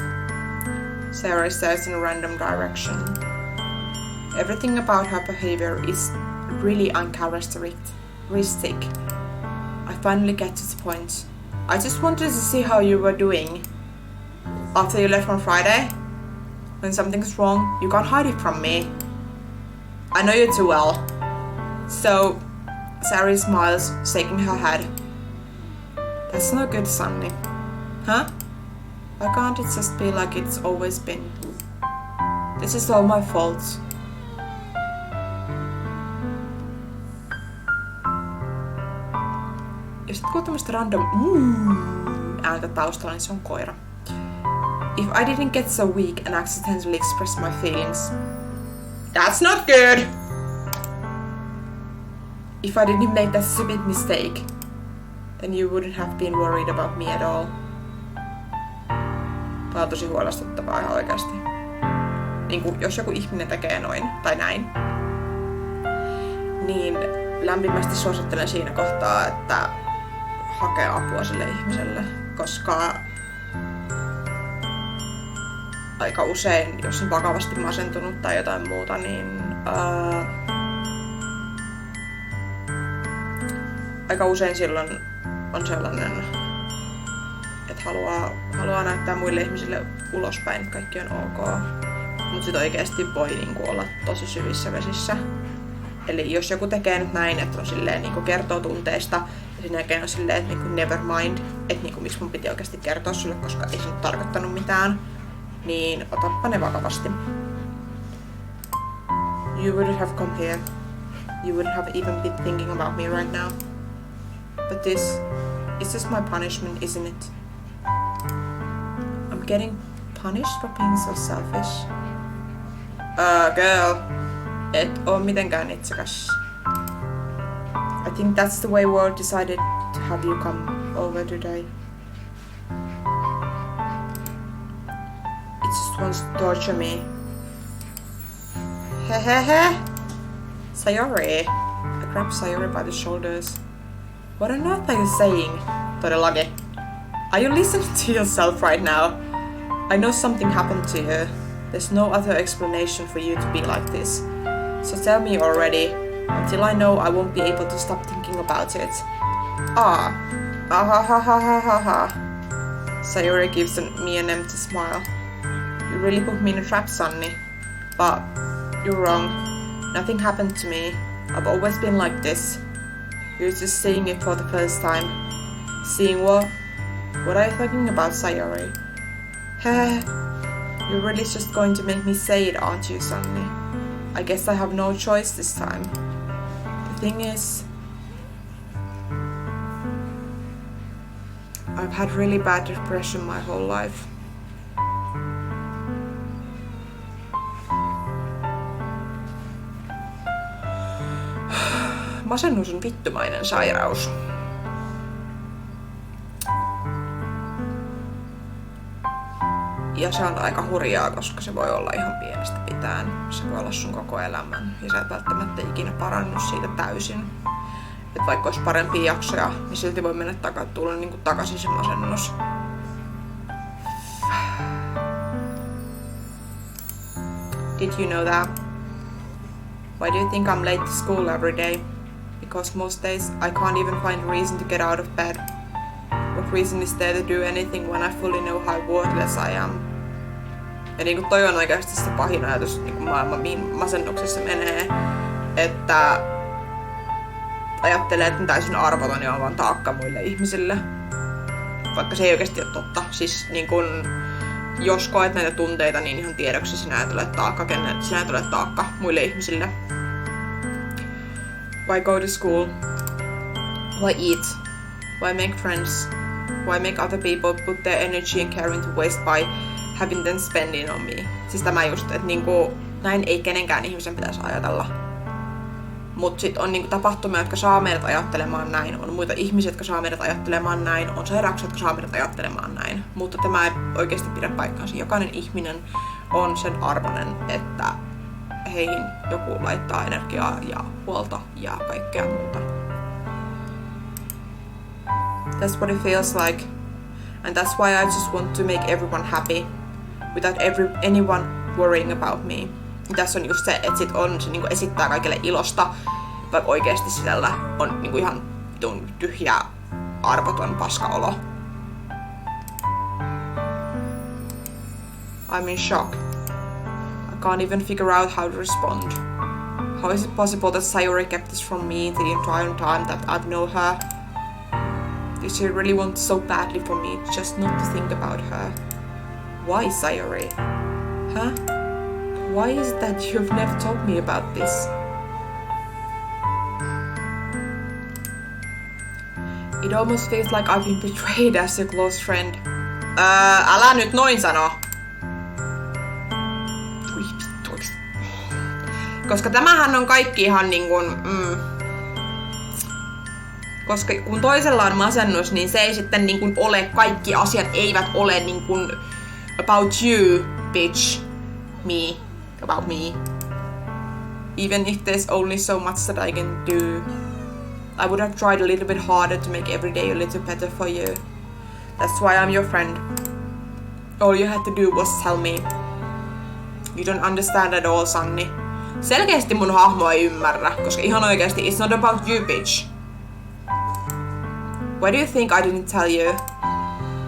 Sarah stares in a random direction. Everything about her behavior is really uncharacteristic. I finally get to the point. I just wanted to see how you were doing. After you left on Friday? When something's wrong, you can't hide it from me. I know you too well. So, Sarah smiles, shaking her head. That's no good, Sunny. Huh? Why can't it just be like it's always been? This is all my fault. Jos et kuule tämmöstä random ääntä taustalla, niin se on koira. If I didn't get so weak and accidentally express my feelings. That's not good! If I didn't make that stupid mistake, then you wouldn't have been worried about me at all. Tää on tosi huolestuttavaa ihan oikeasti. Niinku, jos joku ihminen tekee noin tai näin, niin lämpimästi suosittelen siinä kohtaa, että hakee apua sille ihmiselle, koska aika usein, jos on vakavasti masentunut tai jotain muuta, niin aika usein silloin on sellainen, että haluaa näyttää muille ihmisille ulospäin, että kaikki on ok. Mutta sit oikeesti voi niinku olla tosi syvissä vesissä. Eli jos joku tekee nyt näin, että on silleen niinku kertoo tunteista ja sen jälkeen on silleen, että niinku never mind, että niinku miksi mun piti oikeesti kertoa sulle, koska ei se nyt tarkoittanut mitään, niin otappa ne vakavasti. You wouldn't have come here. You wouldn't have even been thinking about me right now. But this is just my punishment, isn't it? I'm getting punished for being so selfish. Girl, et oo mitenkään itsekäs. I think that's the way world decided to have you come over today. It just wants to torture me. Hehehe. Sayori. I grab Sayori by the shoulders. What on earth are you saying? Todellakin. Are you listening to yourself right now? I know something happened to you. There's no other explanation for you to be like this. So tell me already. Until I know, I won't be able to stop thinking about it. Ha. Sayori gives me an empty smile. really put me in a trap, Sunny. But you're wrong. Nothing happened to me. I've always been like this. You're just seeing it for the first time. Seeing what? What are you talking about, Sayori? You're really just going to make me say it, aren't you, Sunny? I guess I have no choice this time. The thing is, I've had really bad depression my whole life. Masennus on vittumainen sairaus. Ja se on aika hurjaa, koska se voi olla ihan pienestä pitäen. Se voi olla sun koko elämän. Ja sä et välttämättä ikinä parannu siitä täysin. Et vaikka olisi parempia jaksoja, niin silti voi mennä tulla niinku takaisin se masennus. Did you know that? Why do you think I'm late to school every day? Because most days I can't even find a reason to get out of bed. What reason is there to do anything when I fully know how worthless I am? Ja niinku toi on oikeasti se pahin ajatus niinku maailman masennuksessa menee, että ajattelee, että on täysin arvoton ja on vaan taakka muille ihmisille. Vaikka se ei oikeasti ole totta. Siis niin kun, jos koet näitä tunteita, niin ihan tiedoksi sinä et ole taakka, sinä et ole taakka muille ihmisille. Why go to school? Why eat? Why make friends? Why make other people put their energy and care into waste by having them spending on me? Siis tämä just, että niinku, näin ei kenenkään ihmisen pitäisi ajatella. Mut sit on niinku tapahtumia, jotka saa meidät ajattelemaan näin, on muita ihmisiä, jotka saa meidät ajattelemaan näin, on sairauksia, jotka saa meidät ajattelemaan näin. Mutta tämä ei oikeasti pidä paikkaansa. Jokainen ihminen on sen arvoinen, että heihin joku laittaa energiaa ja huolta ja kaikkea muuta. That's what it feels like. And that's why I just want to make everyone happy, without anyone worrying about me. Tässä on just se, että sit on, se niinku esittää kaikille ilosta, vaikka oikeesti sisällä on niinku ihan tyhjä, arvoton paskaolo. I'm in shock. I can't even figure out how to respond. How is it possible that Sayori kept this from me the entire time that I've known her? Did she really want so badly for me just not to think about her? Why, Sayori? Huh? Why is it that you've never told me about this? It almost feels like I've been betrayed as a close friend. Älä nyt noin sano. Koska tämähän on kaikki ihan niinkun... Koska kun toisella on masennus, niin se ei sitten niinkun ole, kaikki asiat eivät ole niinkun about you, bitch, me. About me. Even if there's only so much that I can do, I would have tried a little bit harder to make every day a little better for you. That's why I'm your friend. All you had to do was tell me. You don't understand at all, Sunny. Selkeästi mun hahmo ei ymmärrä, koska ihan oikeasti it's not about you, bitch. Why do you think I didn't tell you?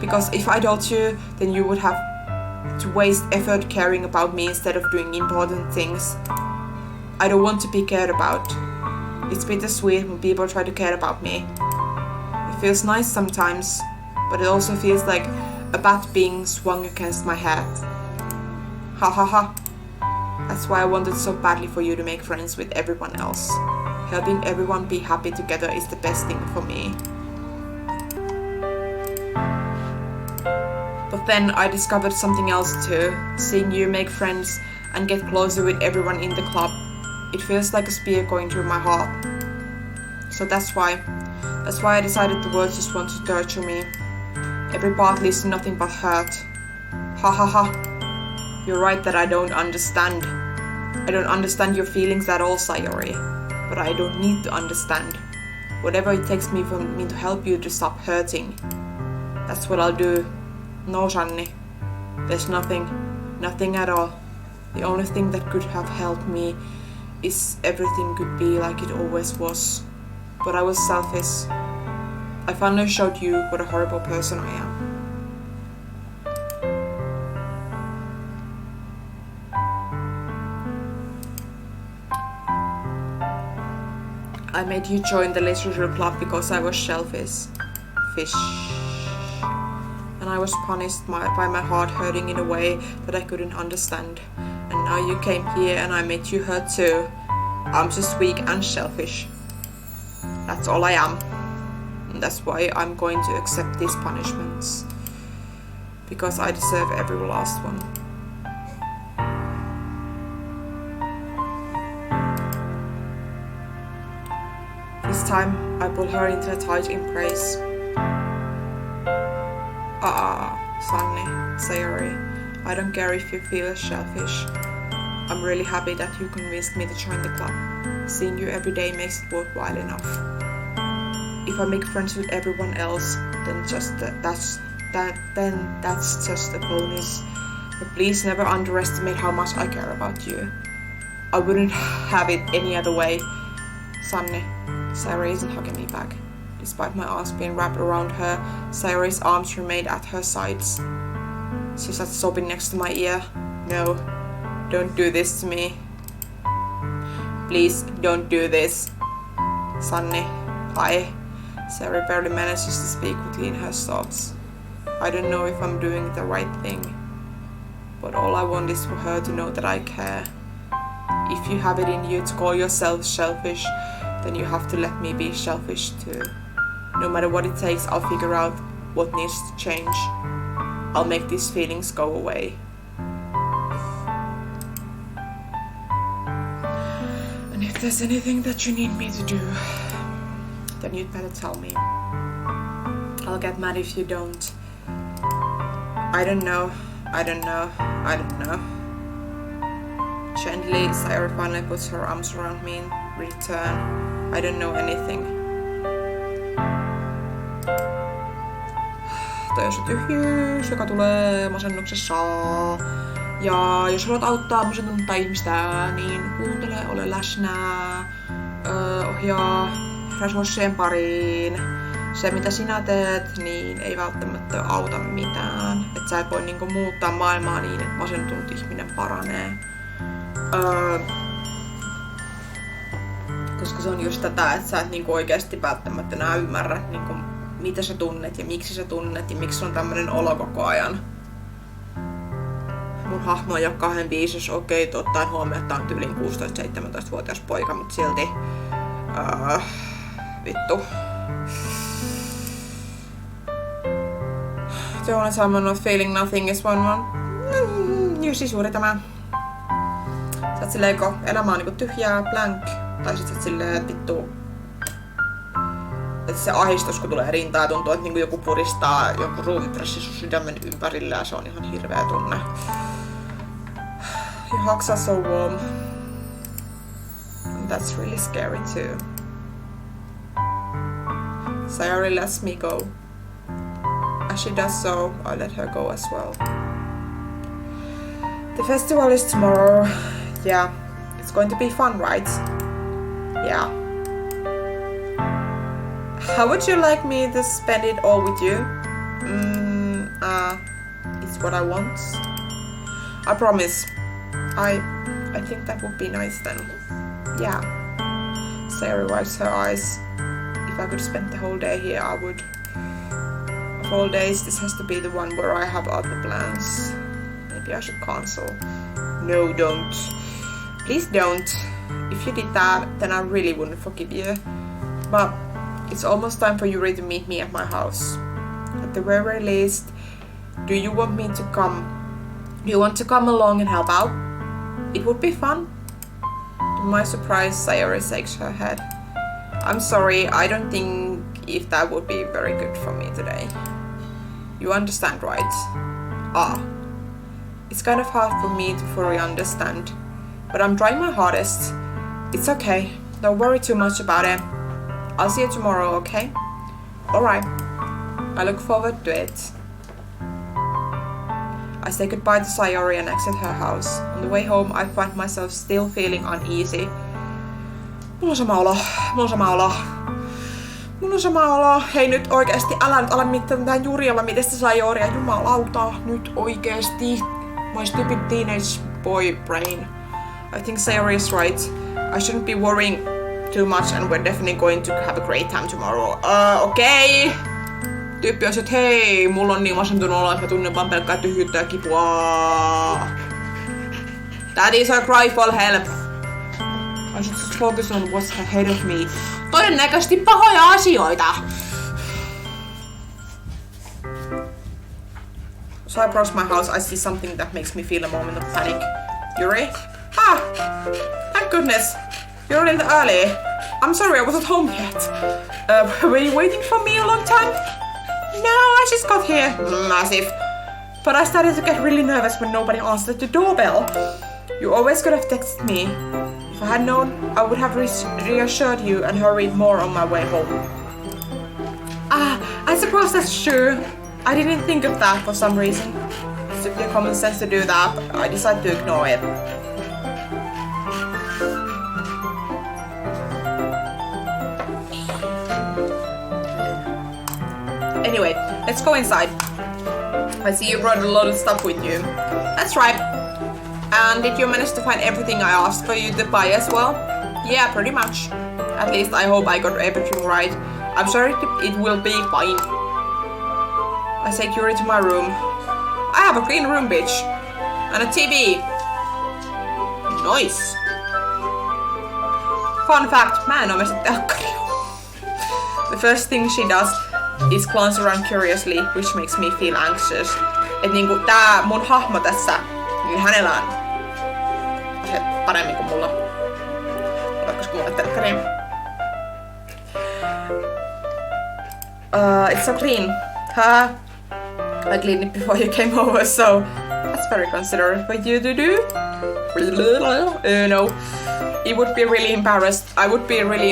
Because if I told you, then you would have to waste effort caring about me instead of doing important things. I don't want to be cared about. It's bittersweet when people try to care about me. It feels nice sometimes, but it also feels like a bat being swung against my head. Ha ha ha. That's why I wanted so badly for you to make friends with everyone else. Helping everyone be happy together is the best thing for me. But then I discovered something else too. Seeing you make friends and get closer with everyone in the club. It feels like a spear going through my heart. So that's why I decided the world just wants to torture me. Every part leads to nothing but hurt. Ha ha ha. You're right that I don't understand. I don't understand your feelings at all, Sayori. But I don't need to understand. Whatever it takes me to help you to stop hurting. That's what I'll do. No, Sunny. There's nothing at all. The only thing that could have helped me is everything could be like it always was. But I was selfish. I finally showed you what a horrible person I am. I made you join the literature club because I was selfish. And I was punished by my heart hurting in a way that I couldn't understand. And now you came here and I made you hurt too. I'm just weak and selfish. That's all I am. And that's why I'm going to accept these punishments. Because I deserve every last one. This time I pull her into a tight embrace. Sunny, sorry. I don't care if you feel selfish. I'm really happy that you convinced me to join the club. Seeing you every day makes it worthwhile enough. If I make friends with everyone else, then that's just a bonus. But please never underestimate how much I care about you. I wouldn't have it any other way. Sunny, Sarah isn't hugging me back. Despite my arms being wrapped around her, Sarah's arms remained at her sides. She sat sobbing next to my ear. No, don't do this to me. Please don't do this. Sunny, hi. Sarah barely manages to speak between her sobs. I don't know if I'm doing the right thing, but all I want is for her to know that I care. If you have it in you to call yourself selfish, then you have to let me be selfish too. No matter what it takes, I'll figure out what needs to change. I'll make these feelings go away. And if there's anything that you need me to do, then you'd better tell me. I'll get mad if you don't. I don't know. Gently, Sarah finally puts her arms around me in return. I don't know anything. Toi on se tyhjyys, joka tulee masennuksessa. Ja jos haluat auttaa masentunutta ihmistä, niin kuuntele, ole läsnä, ohjaa resurssien pariin. Se mitä sinä teet, niin ei välttämättä auta mitään. Et sä et voi niinku muuttaa maailmaa niin, että masentunut ihminen paranee. Koska se on just tätä, että sä et niinku oikeesti välttämättä enää ymmärrä niinku, mitä sä tunnet ja miksi sä tunnet ja miksi on tämmönen olo koko ajan. Mun hahmo ei oo kauhean viisas, okei, ottaen huomioon, että tää on tyyliin 16-17-vuotias poika, mut silti vittu. The only time I'm not feeling nothing is when siis juuri tämä. Sä oot silleen, kun elämä on niinku tyhjää, blank. Tai sit sä oot silleen, että vittu. Että se ahdistus kun tulee rintaan ja tuntuu, että niinku joku puristaa joku ruumipressi sun sydämen ympärillä ja se on ihan hirveä tunne. Your hugs are so warm. And that's really scary too. Sayori lets me go. As she does so, I let her go as well. The festival is tomorrow. Yeah, it's going to be fun, right? Yeah. How would you like me to spend it all with you? It's what I want. I promise. I think that would be nice then. Yeah. Sayori wipes her eyes. If I could spend the whole day here, I would. Of all days, this has to be the one where I have other plans. Maybe I should cancel. No, don't. Please don't. If you did that, then I really wouldn't forgive you. But it's almost time for Yuri to meet me at my house. At the very least, do you want me to come? Do you want to come along and help out? It would be fun. To my surprise, Sayori shakes her head. I'm sorry, I don't think if that would be very good for me today. You understand, right? It's kind of hard for me to fully understand, but I'm trying my hardest. It's okay, don't worry too much about it. I'll see you tomorrow, okay? Alright, I look forward to it. I say goodbye to Sayori and exit her house. On the way home, I find myself still feeling uneasy. Mulla on sama olo. Hei nyt oikeesti, älä nyt ala mitään mitään Jurialla, miten sitä Sayoria. Jumalauta, nyt oikeesti. My stupid teenage boy brain. I think Sayori is right. I shouldn't be worrying too much and we're definitely going to have a great time tomorrow. Okei. Tyyppi on se, että hei, mulla on niin masentunut olo, että mä tunnen vaan pelkkää tyhjyyttä ja kipua. That is a cry for help. I should just focus on what's ahead of me. Todennäköisesti pahoja asioita. So I approach my house, I see something that makes me feel a moment of panic. Yuri? Ah! Thank goodness! You're a little early. I'm sorry, I wasn't home yet. Were you waiting for me a long time? No, I just got here. Massive. But I started to get really nervous when nobody answered the doorbell. You always could have texted me. If I had known, I would have reassured you and hurried more on my way home. I suppose that's true. I didn't think of that for some reason. It took your common sense to do that, but I decided to ignore it. Anyway, let's go inside. I see you brought a lot of stuff with you. That's right. And did you manage to find everything I asked for you to buy as well? Yeah, pretty much. At least I hope I got everything right. I'm sure it will be fine. I take Yuri to my room. I have a clean room, bitch. And a TV. Nice. Fun fact, mä en omista telkkaria. The first thing she does is glance around curiously, which makes me feel anxious. Et niinku tää mun hahmo tässä, niin hänellä on se paremmin kuin mulla. Koska mulla on telkkari. It's so clean. I cleaned it before you came over, so that's very considerate for you to do. No. I would be really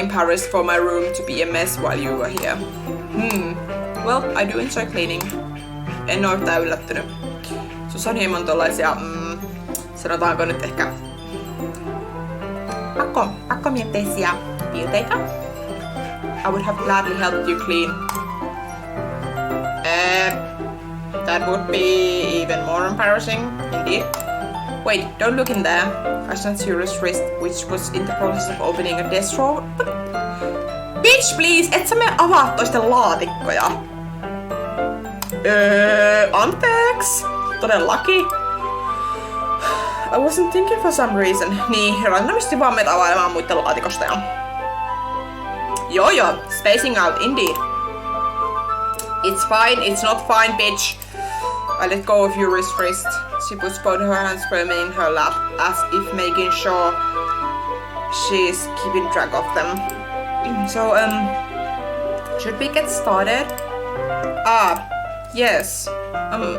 embarrassed for my room to be a mess while you were here. Well, I do enjoy cleaning. En oo yhtään yllättynyt. Sus on hieman tollaisia, sanotaanko nyt ehkä pakkomietteisiä piirteitä. I would have gladly helped you clean. That would be even more embarrassing, indeed. Wait, don't look in there. I snatched Yuri's wrist, which was in the process of opening a desk drawer. Bitch, please! Et sä mene avaa toisten laatikkoja. Anteeks. Todellakin. I wasn't thinking for some reason. Niin, randomisti vaan menet availemaan muiden laatikosta. Joo, spacing out, indeed. It's fine, it's not fine, bitch. I let go of Yuri's wrist. She puts both her hands firmly in her lap, as if making sure she's keeping track of them. So, should we get started? Yes.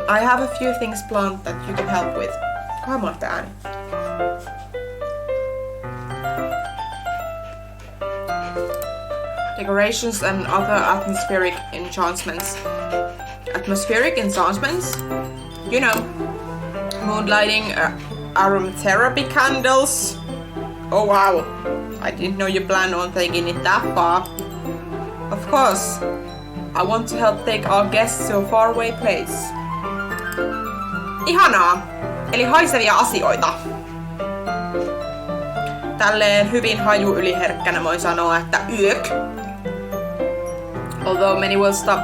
I have a few things planned that you can help with. Come on, ääni. Decorations and other atmospheric enhancements. Atmospheric enhancements? You know, moonlighting, aromatherapy candles. Oh wow, I didn't know you planned on taking it that far. Of course, I want to help take our guests to a faraway place. Ihanaa, eli haisevia asioita. Tälleen hyvin hajuyliherkkänä voin sanoa, että yök. Although many will stop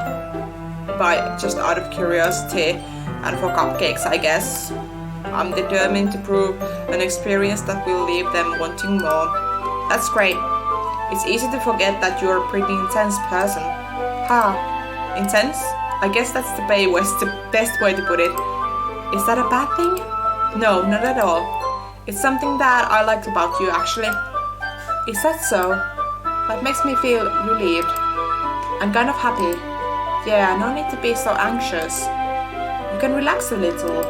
by just out of curiosity and for cupcakes, I guess. I'm determined to prove an experience that will leave them wanting more. That's great. It's easy to forget that you're a pretty intense person. Intense? I guess that's the best way to put it. Is that a bad thing? No, not at all. It's something that I like about you, actually. Is that so? That makes me feel relieved. I'm kind of happy. Yeah, no need to be so anxious. You can relax a little.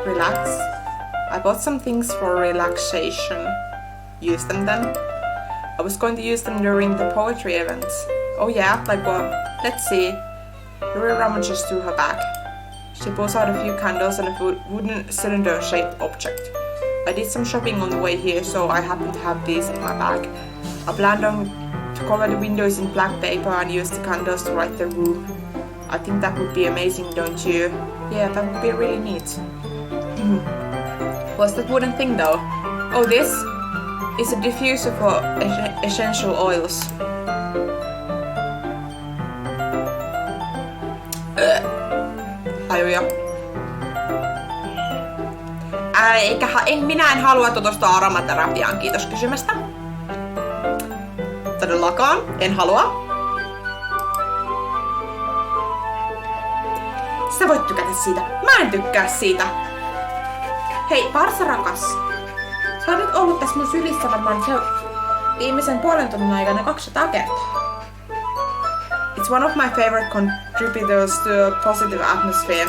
Relax? I bought some things for relaxation. Use them then? I was going to use them during the poetry event. Oh yeah, like what? Let's see. Yuri rummages through her bag. She pulls out a few candles and a wooden cylinder-shaped object. I did some shopping on the way here, so I happen to have these in my bag. I planned on to cover the windows in black paper and use the candles to light the room. I think that would be amazing, don't you? Yeah, that would be really neat. What's that wooden thing though? Oh, this? is a diffuser for essential oils. Hajuja. Minä en halua tutustua aromaterapiaan, kiitos kysymästä. Todellakaan, en halua. Sä voit tykätä siitä. Mä en tykkää siitä. Hei, Parsa rakas. Sä oot nyt ollut tässä mun sylissä varmaan viimeisen puolen tunnin aikana 200 kertaa. It's one of my favorite contributors to a positive atmosphere.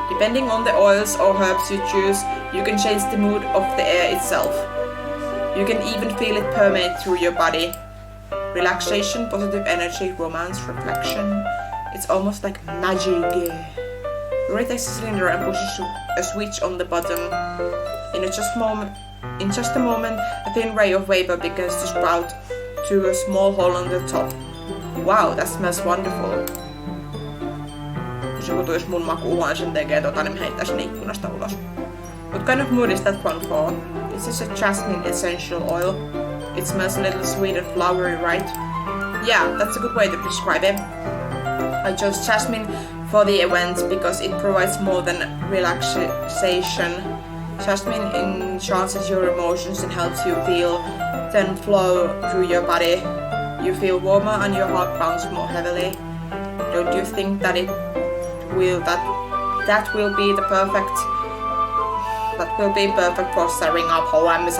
Depending on the oils or herbs you choose, you can change the mood of the air itself. You can even feel it permeate through your body. Relaxation, positive energy, romance, reflection. It's almost like magic. You read the cylinder and pushes a switch on the bottom. In just a moment, a thin ray of vapor begins to sprout to a small hole on the top. Wow, that smells wonderful. Jos joku tuis mun makuuhuone sen tekee niin heittää sen ikkunasta ulos. What kind of mood is that one for? This is a jasmine essential oil. It smells a little sweet and flowery, right? Yeah, that's a good way to describe it. I chose jasmine for the event because it provides more than relaxation. Jasmine enhances your emotions and helps you feel them flow through your body. You feel warmer and your heart pounds more heavily. Don't you think that that will be perfect for stirring up HUOMs?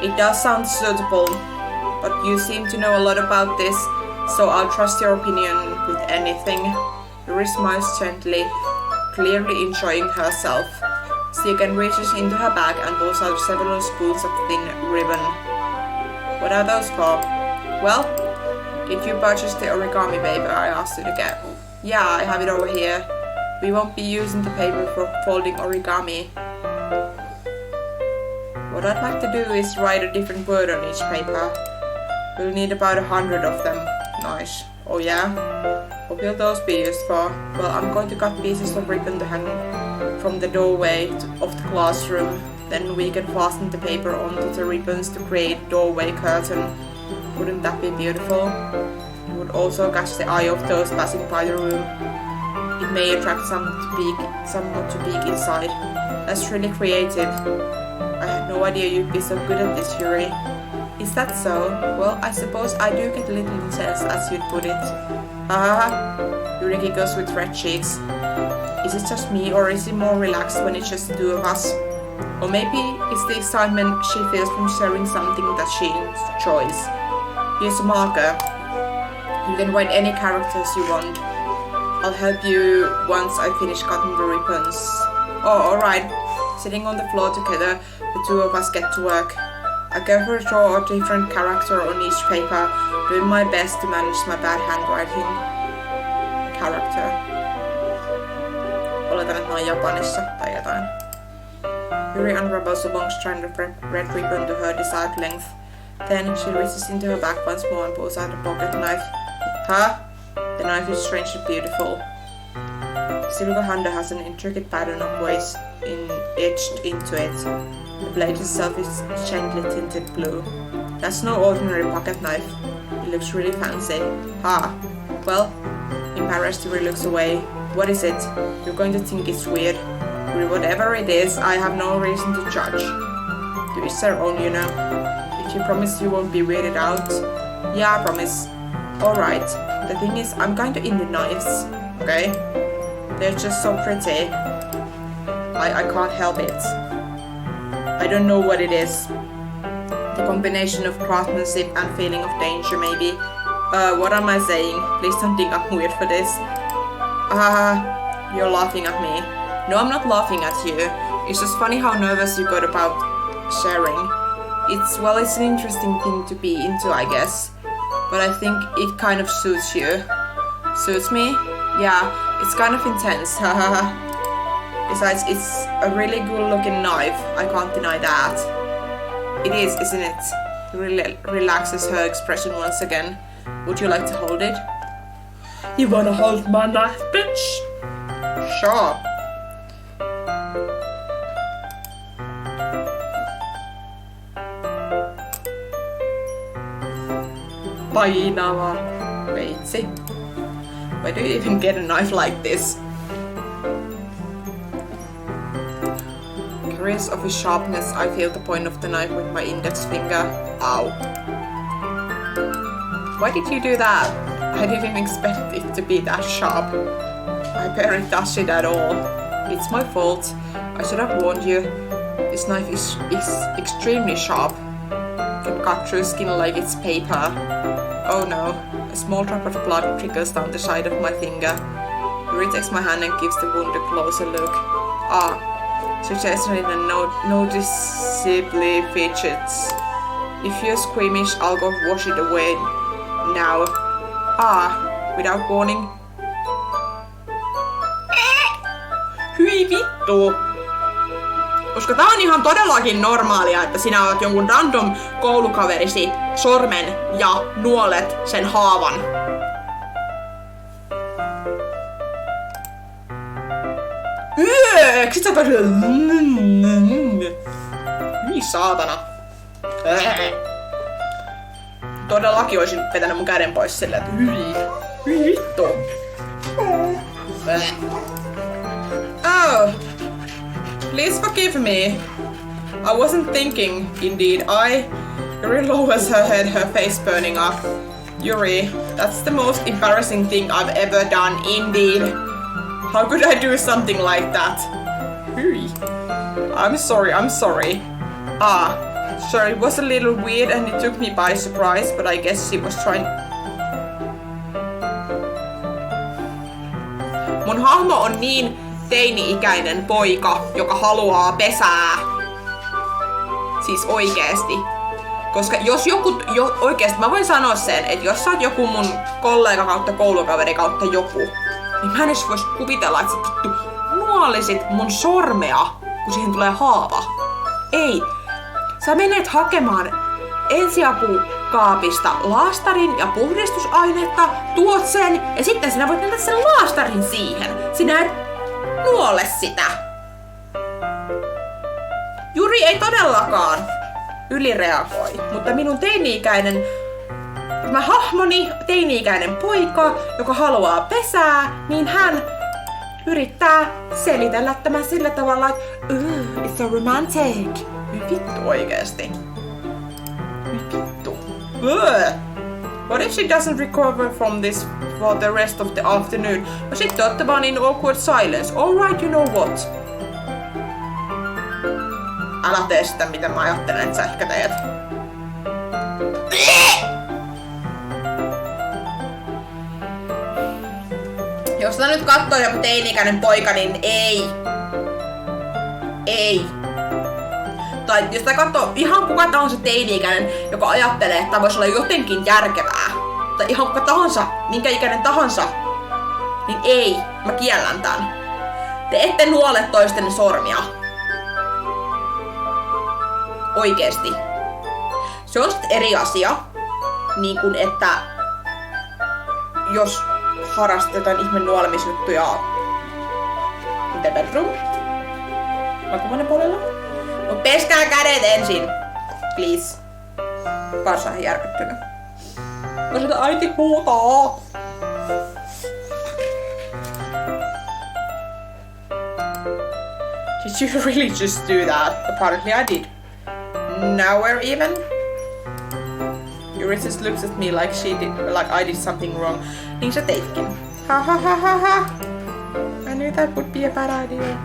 It does sound suitable, but you seem to know a lot about this, so I'll trust your opinion with anything. Yuri smiles gently, clearly enjoying herself. Sigan reaches into her bag and pulls out several spools of thin ribbon. What are those for? Well, did you purchase the origami paper I asked you to get? Yeah, I have it over here. We won't be using the paper for folding origami. What I'd like to do is write a different word on each paper. We'll need about 100 of them. Nice. Oh yeah? What will those be used for? Well, I'm going to cut pieces of ribbon to hang from the doorway of the classroom. Then we can fasten the paper onto the ribbons to create doorway curtain. Wouldn't that be beautiful? It would also catch the eye of those passing by the room. It may attract someone to peek inside. That's really creative. I had no idea you'd be so good at this, Yuri. Is that so? Well, I suppose I do get a little intense, as you'd put it. Haha. Yuri giggles with red cheeks. Is it just me, or is it more relaxed when it's just the two of us? Or maybe it's the excitement she feels from sharing something that she enjoys. Here's a marker. You can write any characters you want. I'll help you once I finish cutting the ribbons. Oh, alright. Sitting on the floor together, the two of us get to work. I carefully draw a different character on each paper, doing my best to manage my bad handwriting. Character. Oletan, että on Japanissa tai jotain. Yuri unravels a long strand of red ribbon to her desired length. Then she reaches into her bag once more and pulls out a pocket knife. Huh? The knife is strangely beautiful. The silver handle has an intricate pattern of waves etched into it. The blade itself is gently tinted blue. That's no ordinary pocket knife. It looks really fancy. Well, embarrassed, Yuri looks away. What is it? You're going to think it's weird. Whatever it is, I have no reason to judge. To each their own, you know. If you promise you won't be weirded out. Yeah, I promise. Alright. The thing is, I'm kind of into knives. Okay? They're just so pretty. I can't help it. I don't know what it is. The combination of craftsmanship and feeling of danger, maybe. What am I saying? Please don't think I'm weird for this. You're laughing at me. No, I'm not laughing at you. It's just funny how nervous you got about sharing. It's an interesting thing to be into, I guess. But I think it kind of suits you. Suits me? Yeah, it's kind of intense. Besides, it's a really good looking knife. I can't deny that. It is, isn't it? Really relaxes her expression once again. Would you like to hold it? You wanna hold my knife, bitch? Sure. painava veitsi. Why do you even get a knife like this? Curious of its sharpness, I feel the point of the knife with my index finger. Ow. Why did you do that? I didn't expect it to be that sharp. I barely touched it at all. It's my fault. I should have warned you. This knife is extremely sharp. Can cut through skin like it's paper. Oh no. A small drop of blood trickles down the side of my finger. Yuri takes my hand and gives the wound a closer look. Ah. Suggestion and noticeably fidgets. If you're squeamish, I'll go wash it away now. Ah, without warning. Hyi vittu! Koska tää on ihan todellakin normaalia, että sinä olet jonkun random koulukaverisi sormen ja nuolet sen haavan. Sit sä pääsit... Hyi saatana. Todellakin olisin vetänyt mun käden pois silleen, että hyi vittu. Oh, please forgive me. I wasn't thinking, indeed. Yuri lowers her head, her face burning up. Yuri, that's the most embarrassing thing I've ever done, indeed. How could I do something like that? Hyi. I'm sorry. Ah, sure, it was a little weird and it took me by surprise, but I guess she was trying... Mun hahmo on niin teini-ikäinen poika, joka haluaa pesää. Siis oikeesti. Koska jos joku... Oikeesti mä voin sanoa sen, että jos sä oot joku mun kollega kautta koulukaveri kautta joku, niin mä en edes vois kuvitella, että sä vittu nuolisit mun sormea, kun siihen tulee haava. Ei. Sä menet hakemaan ensiapukaapista laastarin ja puhdistusainetta, tuot sen ja sitten sinä voit mennä sen laastarin siihen. Sinä et nuole sitä. Juri ei todellakaan ylireagoi, mutta minun teini-ikäinen, tämä hahmoni, teini-ikäinen poika, joka haluaa pesää, niin hän yrittää selitellä tämän sillä tavalla, että it's so romantic. Vittu oikeesti. Vittu. What if she doesn't recover from this for the rest of the afternoon? No sitten ootte vaan in awkward silence. Alright, you know what? Älä tee sitä, mitä mä ajattelen, että sä ehkä teet. Jos tää nyt kattoo joku teini-ikäinen poika, niin ei. Ei. Tai jos tää katsoo ihan kuka tahansa teini-ikäinen, joka ajattelee, että tää voisi olla jotenkin järkevää, tai ihan kuka tahansa, minkä ikäinen tahansa, niin ei, mä kiellän tän. Te ette nuole toisten sormia. Oikeesti. Se on sit eri asia, niin kun että jos harrastetaan ihme nuolemisjuttuja in the bedroom, makuuhuoneen puolella. Mut peskää kädet ensin, please. Kanssa on järkyttynyt. Koska äiti huutaa. Did you really just do that? Apparently I did. Now we're even. Yuri just looks at me like I did something wrong. Niin sä teitkin. Ha ha ha ha ha. I knew that would be a bad idea.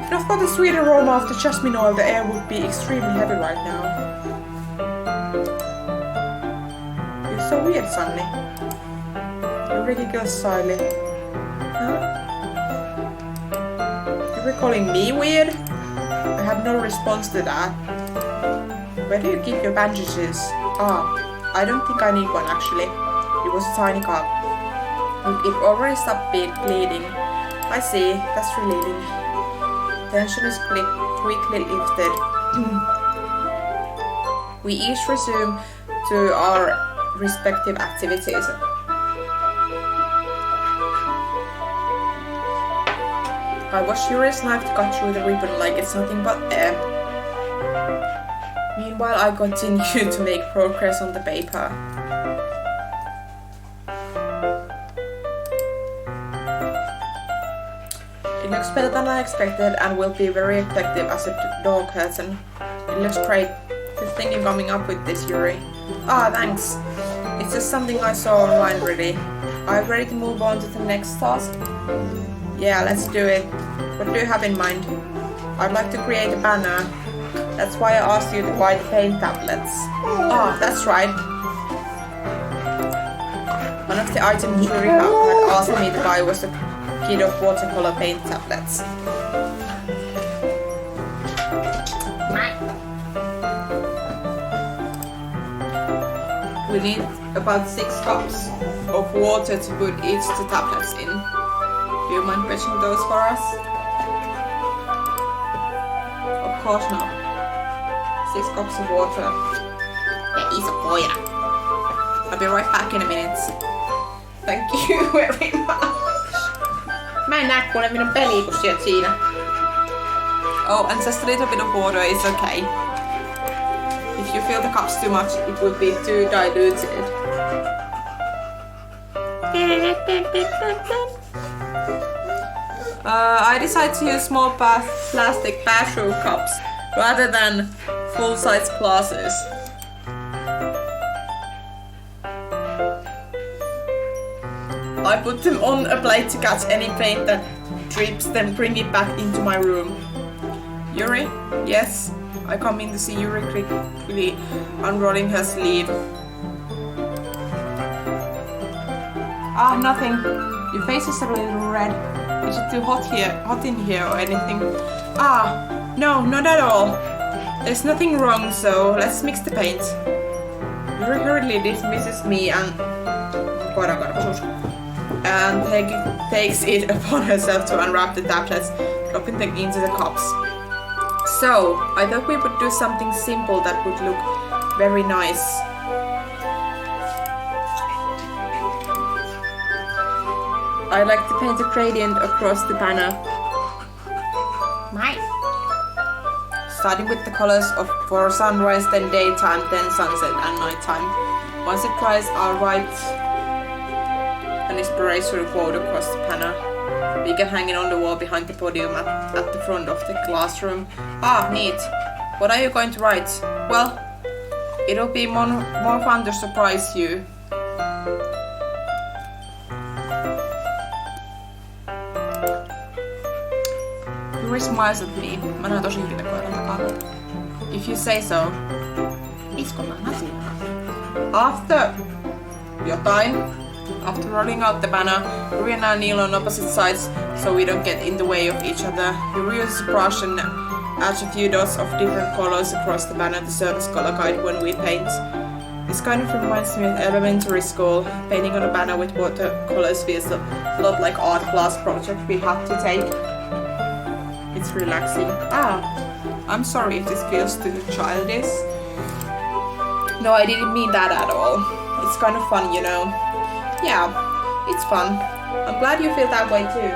If not for the sweet aroma of the jasmine oil, the air would be extremely heavy right now. You're so weird, Sunny. Yuri giggles slyly. Huh? You're calling me weird? I have no response to that. Where do you keep your bandages? Ah, I don't think I need one actually. It was a tiny cut. It already stopped bleeding. I see, that's relieving. Tension is quickly lifted. We each resume to our respective activities. I watched Yuri's knife to cut through the ribbon like it's nothing but air. Meanwhile, I continue to make progress on the paper. It looks better than I expected and will be very effective as a door curtain. It looks great. Good thing you're coming up with this, Yuri. Ah, thanks. It's just something I saw online, really. Are you ready to move on to the next task? Yeah, let's do it. What do you have in mind? I'd like to create a banner. That's why I asked you to buy the paint tablets. Ah, that's right. One of the items Yuri had asked me to buy was a kit of watercolor paint tablets. We need about 6 cups of water to put each of the tablets in. Do you mind fetching those for us? Of course not. 6 cups of water. Ja iso koira. I'll be right back in a minute. Thank you very much. Mä en näe kuule minun pelikustien siinä. Oh, and just a little bit of water is okay. If you fill the cups too much, it would be too diluted. I decided to use small plastic bathroom cups rather than full-size glasses. I put them on a plate to catch any paint that drips, then bring it back into my room. Yuri? Yes? I come in to see Yuri quickly unrolling her sleeve. Ah, nothing. Your face is a little red. Is it too hot in here or anything? Ah, no, not at all. There's nothing wrong, so let's mix the paint. Yuri hurriedly dismisses me and takes it upon herself to unwrap the tablets, dropping them into the cups. So, I thought we would do something simple that would look very nice. I like to paint a gradient across the banner. Mine. Starting with the colors for sunrise, then daytime, then sunset and nighttime. Once it dries, I'll write an inspirational quote across the banner. We can hang it on the wall behind the podium at the front of the classroom. Ah, neat. What are you going to write? Well, it'll be more fun to surprise you. Yuri smiles at me. Mä näen tosi hirveän takana. If you say so. Iskonnan asiaa. After rolling out the banner, Yuri and I kneel on opposite sides so we don't get in the way of each other. Yuri uses a brush and adds a few dots of different colors across the banner to serve as color guide when we paint. This kind of reminds me of elementary school. Painting on a banner with watercolors feels a lot like art class project we had to take. It's relaxing. Ah, I'm sorry if this feels too childish. No, I didn't mean that at all. It's kind of fun, you know. Yeah, it's fun. I'm glad you feel that way too.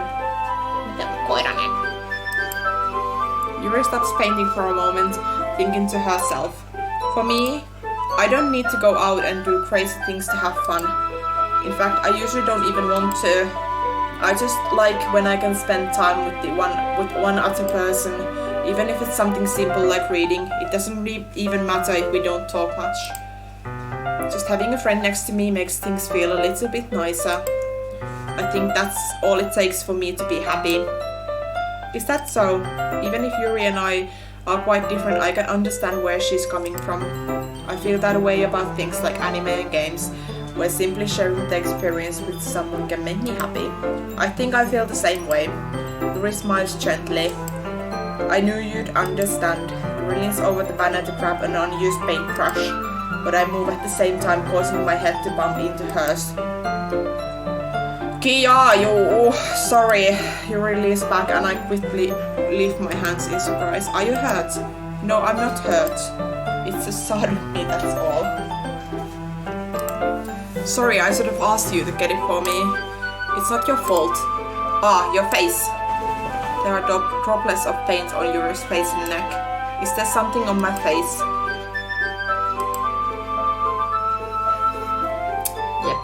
Yuri stops painting for a moment, thinking to herself. For me, I don't need to go out and do crazy things to have fun. In fact, I usually don't even want to. I just like when I can spend time with one other person, even if it's something simple like reading. It doesn't even matter if we don't talk much. Just having a friend next to me makes things feel a little bit nicer. I think that's all it takes for me to be happy. Is that so? Even if Yuri and I are quite different, I can understand where she's coming from. I feel that way about things like anime and games, where simply sharing the experience with someone can make me happy. I think I feel the same way. Yuri smiles gently. I knew you'd understand. Yuri leans over the banner to grab an unused paintbrush, but I move at the same time, causing my head to bump into hers. Kia, you. Sorry. Yuri leans back and I quickly lift my hands in surprise. Are you hurt? No, I'm not hurt. It's just suddenly, that's all. Sorry, I should have asked you to get it for me. It's not your fault. Ah, your face. There are droplets of paint on Yuri's face and neck. Is there something on my face?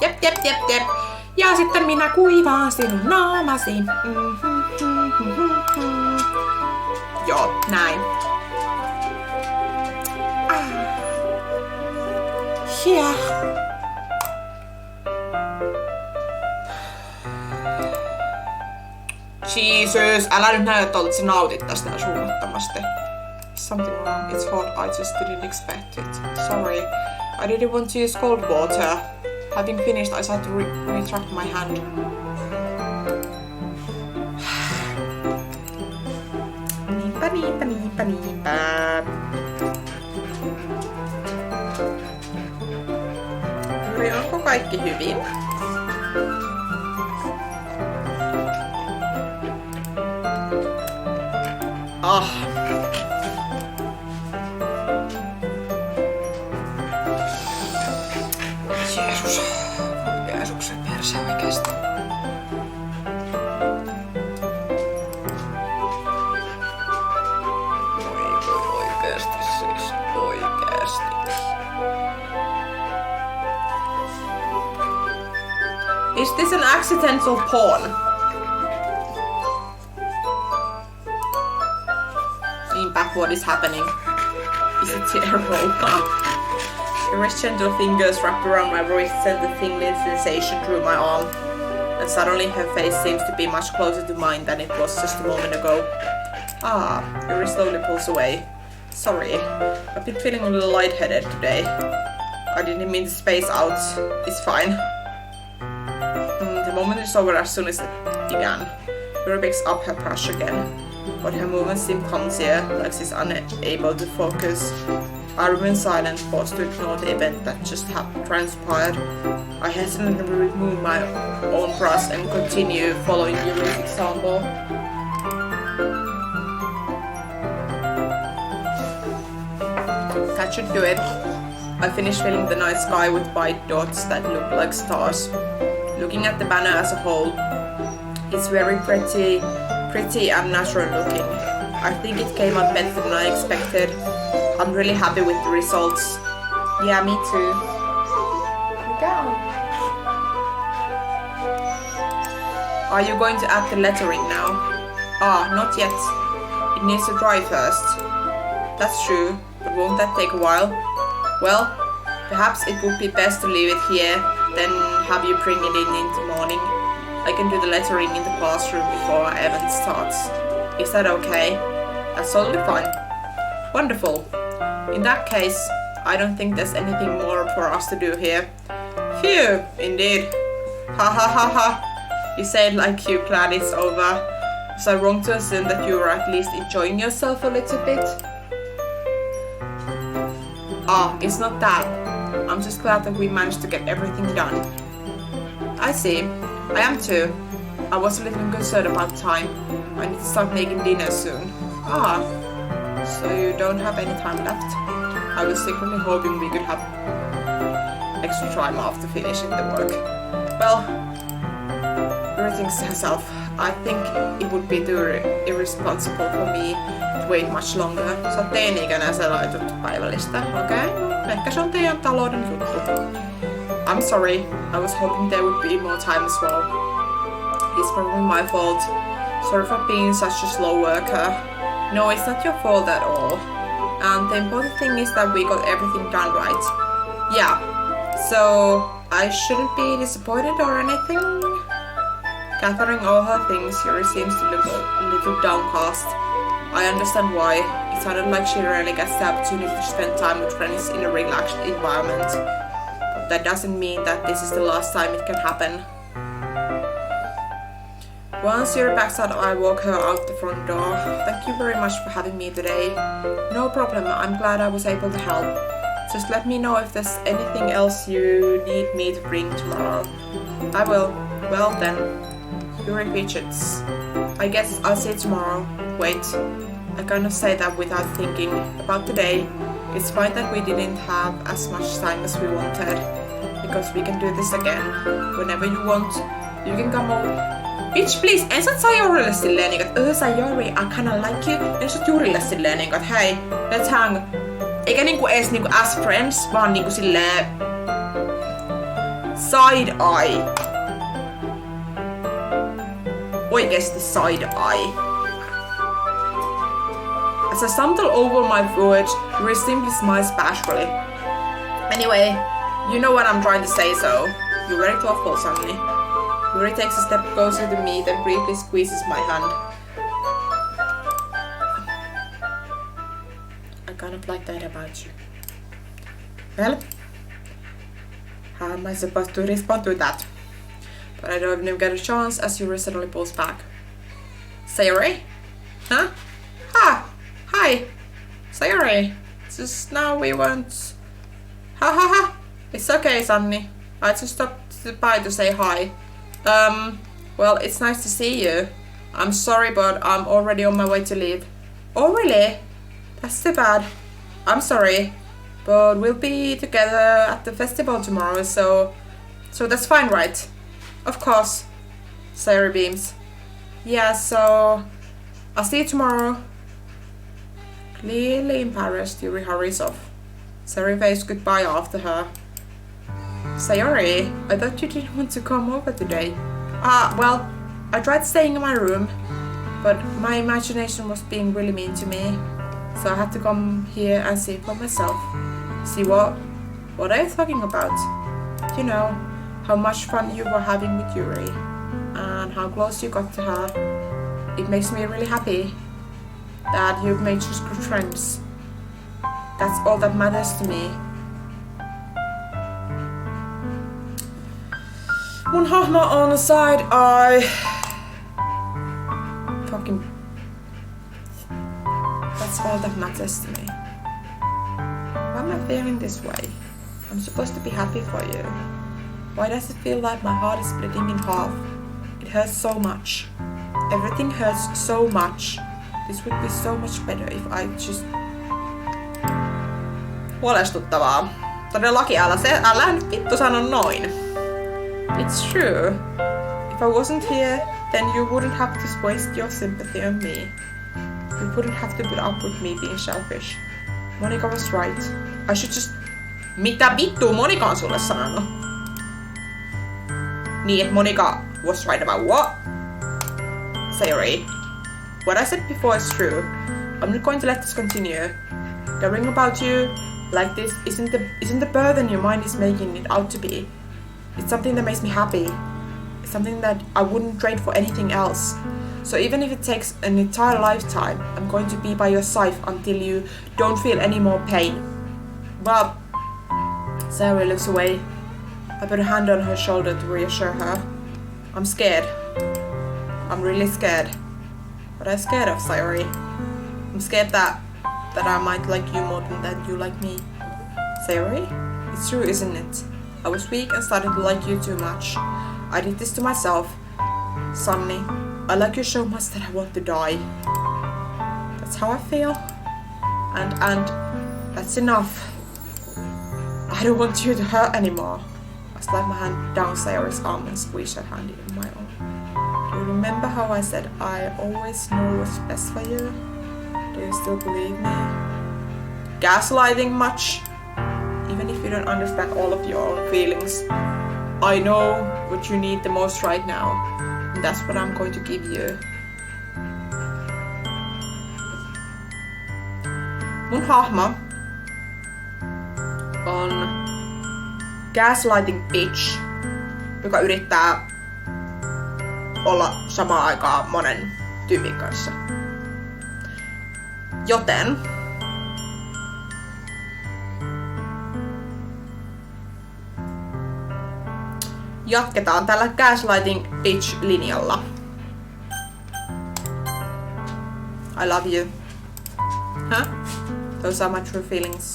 Jep. Ja sitten minä kuivaan sinun naamasi. Joo, näin. Yeah. Jesus, älä nyt näytä, että sä nautit tästä suunnattomasti. Something wrong. It's hot. I just didn't expect it. Sorry. I didn't want to use cold water. Having finished, I had to retract my hand. Niinpä. Juuri, onko kaikki hyvin? Jeesus. Jeesuksen perse oikeesti. Oikeesti siis. Oikeesti. Is this an accidental pawn? Niinpä, what is happening? Is it a roll? Her gentle fingers wrapped around my wrist sent a tingling sensation through my arm, and suddenly her face seems to be much closer to mine than it was just a moment ago. Yuri slowly pulls away. Sorry, I've been feeling a little lightheaded today. I didn't mean to space out. It's fine. The moment is over as soon as it began. Yuri picks up her brush again, but her movements seem clumsier, like she's unable to focus. I remain silent, forced to ignore the event that just transpired. I hesitantly remove my own brush and continue following Yuri's example. That should do it. I finished filling the night sky with white dots that look like stars. Looking at the banner as a whole, it's very pretty and natural looking. I think it came out better than I expected. I'm really happy with the results. Yeah, me too. Are you going to add the lettering now? Not yet. It needs to dry first. That's true, but won't that take a while? Well, perhaps it would be best to leave it here, then have you bring it in the morning. I can do the lettering in the classroom before our event starts. Is that okay? That's totally fine. Wonderful. In that case, I don't think there's anything more for us to do here. Phew, indeed. Ha. You say it like you're glad it's over. Was I wrong to assume that you were at least enjoying yourself a little bit? It's not that. I'm just glad that we managed to get everything done. I see. I am too. I was a little concerned about time. I need to start making dinner soon. So you don't have any time left? I was secretly hoping we could have extra time after finishing the work. Well, Yuri thinks to herself, I think it would be too irresponsible for me to wait much longer. Sä oot teini-ikäinen ja sä laitat päivällistä. Okei, ehkä se on teidän talouden juttu. I'm sorry, I was hoping there would be more time as well. It's probably my fault. Sorry for being such a slow worker. No, it's not your fault at all. And the important thing is that we got everything done right. Yeah, so I shouldn't be disappointed or anything. Gathering all her things, Yuri seems to look a little downcast. I understand why. It sounded like she rarely gets the opportunity to spend time with friends in a relaxed environment. But that doesn't mean that this is the last time it can happen. Once Yuri backs out, I walk her out the front door. Thank you very much for having me today. No problem, I'm glad I was able to help. Just let me know if there's anything else you need me to bring tomorrow. I will. Well then. Yuri fidgets. I guess I'll see you tomorrow. Wait, I kind of say that without thinking about today. It's fine that we didn't have as much time as we wanted, because we can do this again. Whenever you want, you can come Bitch please, en sä Sayurille silleen niinku, Sayuri, I kinda like you. En sä Jurille silleen niinku, että hei, let's hang. Eikä niinku ees niinku as friends, vaan niinku silleen side eye. Oikeesti side eye. As I stumble over my words, Yuri simply smiles bashfully. Anyway, you know what I'm trying to say, so you're very thoughtful, Sunny. Yuri takes a step closer to me, then briefly squeezes my hand. I kind of like that about you. Well, how am I supposed to respond to that? But I don't even get a chance as Yuri suddenly pulls back. Sayuri? Huh? Ha! Hi! Sayuri! Just now we went... Ha ha ha! It's okay, Sunny. I just stopped by to say hi. Well, it's nice to see you. I'm sorry, but I'm already on my way to leave. Oh, really? That's too bad. I'm sorry. But we'll be together at the festival tomorrow, so that's fine, right? Of course. Sayuri beams. Yeah, so I'll see you tomorrow. Clearly embarrassed, Yuri hurries off. Sayuri waves goodbye after her. Sayuri, I thought you didn't want to come over today. Well, I tried staying in my room, but my imagination was being really mean to me. So I had to come here and see for myself. See what? What are you talking about? You know, how much fun you were having with Yuri, and how close you got to her. It makes me really happy that you've made such good friends. That's all that matters to me. Mun hahmo on side eye. Fucking... That's all that matters to me. Why am I feeling this way? I'm supposed to be happy for you. Why does it feel like my heart is splitting in half? It hurts so much. Everything hurts so much. This would be so much better if I just... Huolestuttavaa. Todellakin älä nyt vittu sano noin. It's true. If I wasn't here, then you wouldn't have to waste your sympathy on me. You wouldn't have to put up with me being selfish. Monica was right. I should just... Mitä vittua Monica on sulle sanonut? Niin, että Monica was right about what? Sayuri. What I said before is true. I'm not going to let this continue. Caring about you like this isn't the burden your mind is making it out to be. It's something that makes me happy. It's something that I wouldn't trade for anything else. So even if it takes an entire lifetime, I'm going to be by your side until you don't feel any more pain. But Sayuri looks away. I put a hand on her shoulder to reassure her. I'm scared. I'm really scared. What I'm scared of, Sayuri? I'm scared that I might like you more than that you like me. Sayuri? It's true, isn't it? I was weak and started to like you too much. I did this to myself. Sunny, I like you so much that I want to die. That's how I feel. And that's enough. I don't want you to hurt anymore. I slide my hand down Sayuri's arm and squeeze her hand in my own. Do you remember how I said I always know what's best for you? Do you still believe me? Gaslighting much? Even if you don't understand all of your own feelings, I know what you need the most right now, and that's what I'm going to give you. Mun hahmo on gaslighting bitch, joka yrittää olla samaan aikaan monen tyypin kanssa. Joten jatketaan tällä gaslighting bitch-linjalla. I love you. Huh? Those are my true feelings.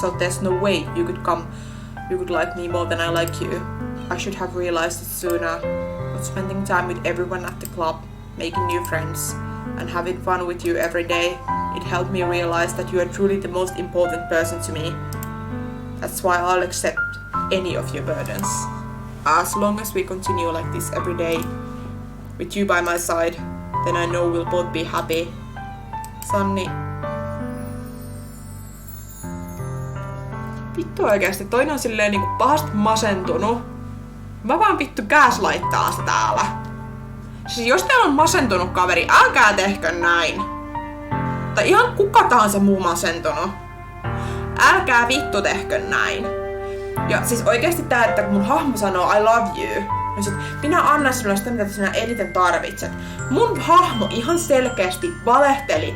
So there's no way you could like me more than I like you. I should have realized it sooner. But spending time with everyone at the club, making new friends, and having fun with you every day, it helped me realize that you are truly the most important person to me. That's why I'll accept any of your burdens. As long as we continue like this every day, with you by my side, then I know we'll both be happy. Sanni. Vittu oikeesti, toinen on silleen niinku pahasti masentunut. Mä vaan vittu gaslighttaa sitä täällä. Siis jos teillä on masentunut kaveri, älkää tehkö näin. Tai ihan kuka tahansa muu masentunut. Älkää vittu tehkö näin. Ja siis oikeesti tää, että mun hahmo sanoo I love you. No sit minä annan sinulle sitä, mitä sinä eniten tarvitset. Mun hahmo ihan selkeästi valehteli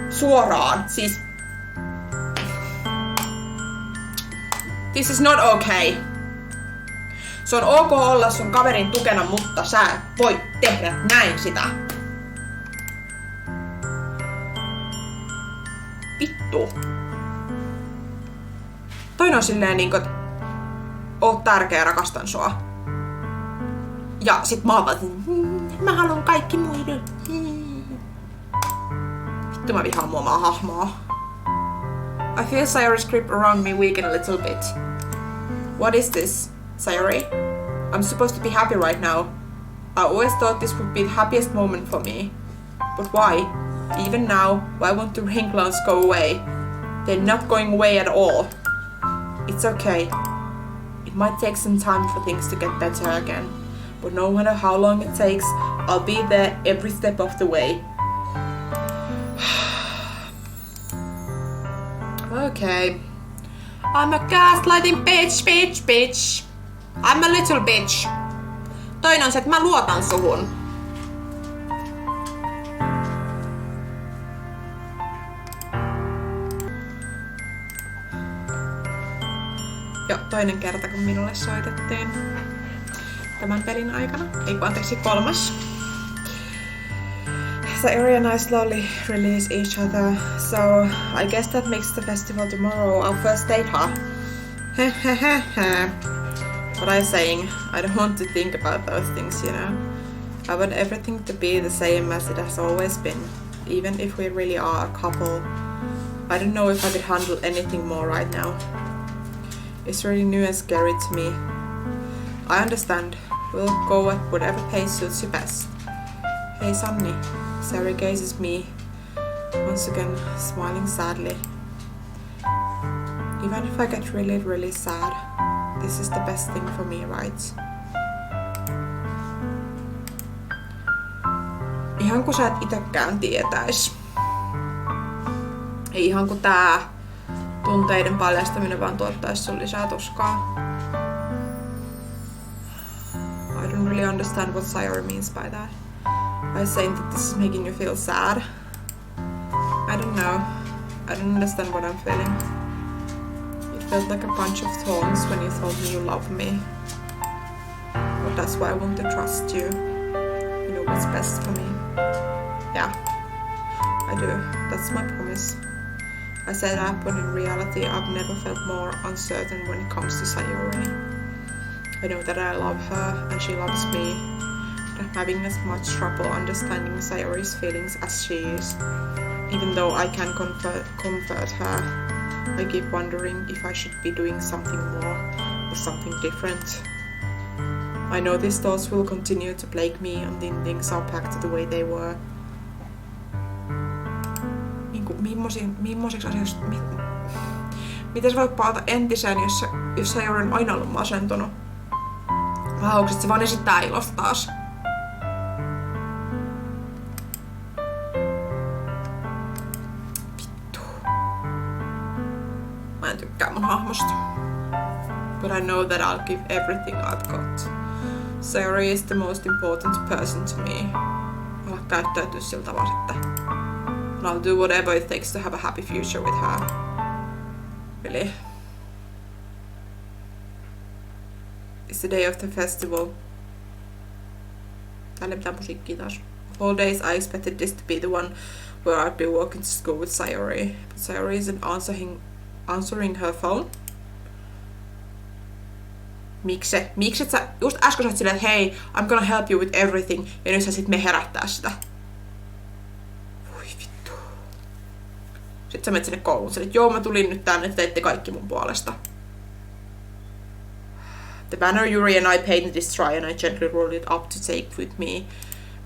suoraan. Siis this is not okay. Se on ok olla sun kaverin tukena, mutta sä et voi tehdä näin sitä. Vittu. Toinen on silleen niinku, että oot tärkeä, rakastan sua. Ja sit mä oon vaan, mä haluan kaikki muiden. Vittu mä vihaan mun omaa hahmoa. I feel Sayori's grip around me weaken a little bit. What is this, Sayori? I'm supposed to be happy right now. I always thought this would be the happiest moment for me. But why? Even now, why won't the ring clowns go away? They're not going away at all. It's okay. It might take some time for things to get better again. But no matter how long it takes, I'll be there every step of the way. Okay. I'm a gaslighting bitch. I'm a little bitch. Toinen on se, että mä luotan suhun. Jo toinen kerta, kun minulle soitettiin tämän pelin aikana. Ei kun anteeksi, kolmas. Sayori and I slowly release each other, so I guess that makes the festival tomorrow our first date, huh? What I'm saying, I don't want to think about those things, you know. I want everything to be the same as it has always been, even if we really are a couple. I don't know if I could handle anything more right now. It's really new and scary to me. I understand. We'll go at whatever pace suits you best. Hey Sanni, Sayori gazes me, once again smiling sadly. Even if I get really sad, this is the best thing for me, right? Ihan kun sä et itekään tietäis. Ei ihan kun tää tunteiden paljastaminen vaan tuottais sun lisää tuskaa. I don't really understand what Sayori means by that. By saying that this is making you feel sad. I don't know. I don't understand what I'm feeling. It felt like a bunch of thorns when you told me you love me. But that's why I want to trust you. You know what's best for me. Yeah, I do. That's my promise. I say that, but in reality I've never felt more uncertain when it comes to Sayori. I know that I love her and she loves me. But I'm having as much trouble understanding Sayori's feelings as she is. Even though I can comfort her, I keep wondering if I should be doing something more or something different. I know these thoughts will continue to plague me until things are back to the way they were. Millaisiksi asioiksi... Miten sä voit palata entiseen, jos Sayori on aina ollut masentunut? Haukset se vaan esittää ilosta taas. Vittu. Mä en tykkää mun hahmosta. But I know that I'll give everything I've got. Sayori is the most important person to me. Ala käyttäytyä sillä tavalla sitten. And I'll do whatever it takes to have a happy future with her. Really. It's the day of the festival. Tälle pitää musiikkia taas. Of all days I expected this to be the one where I'd be walking to school with Sayori. But Sayori isn't answering her phone. Miksi et sä just äsken sä silleen, että hei, I'm gonna help you with everything, ja nyt sä sit me herättää sitä. Voi vittu. Sitten sä menet sinne kouluun, että joo, mä tulin nyt tänne, että teitte kaikki mun puolesta. The banner Yuri and I painted is dry and I gently rolled it up to take with me.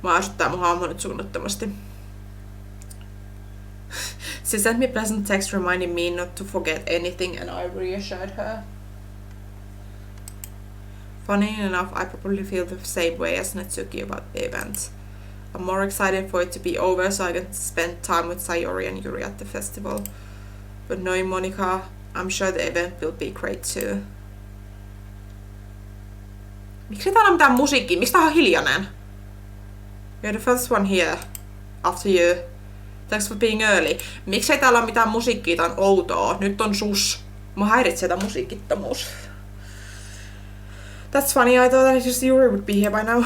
Mä asuttaa mun hahmo nyt suunnattomasti. She sent me a pleasant text reminding me not to forget anything and I reassured her. Funny enough, I probably feel the same way as Natsuki about the event. I'm more excited for it to be over so I can spend time with Sayori and Yuri at the festival. But knowing Monica, I'm sure the event will be great too. Miksi täällä on mitään musiikkia? Miksi tää on hiljainen? You're the first one here. After you. Thanks for being early. Miksei täällä ole mitään musiikkia? Tää on outoa. Nyt on sus. Mä häiritsee tää musiikittomuus. That's funny, I thought that just Yuri would be here by now.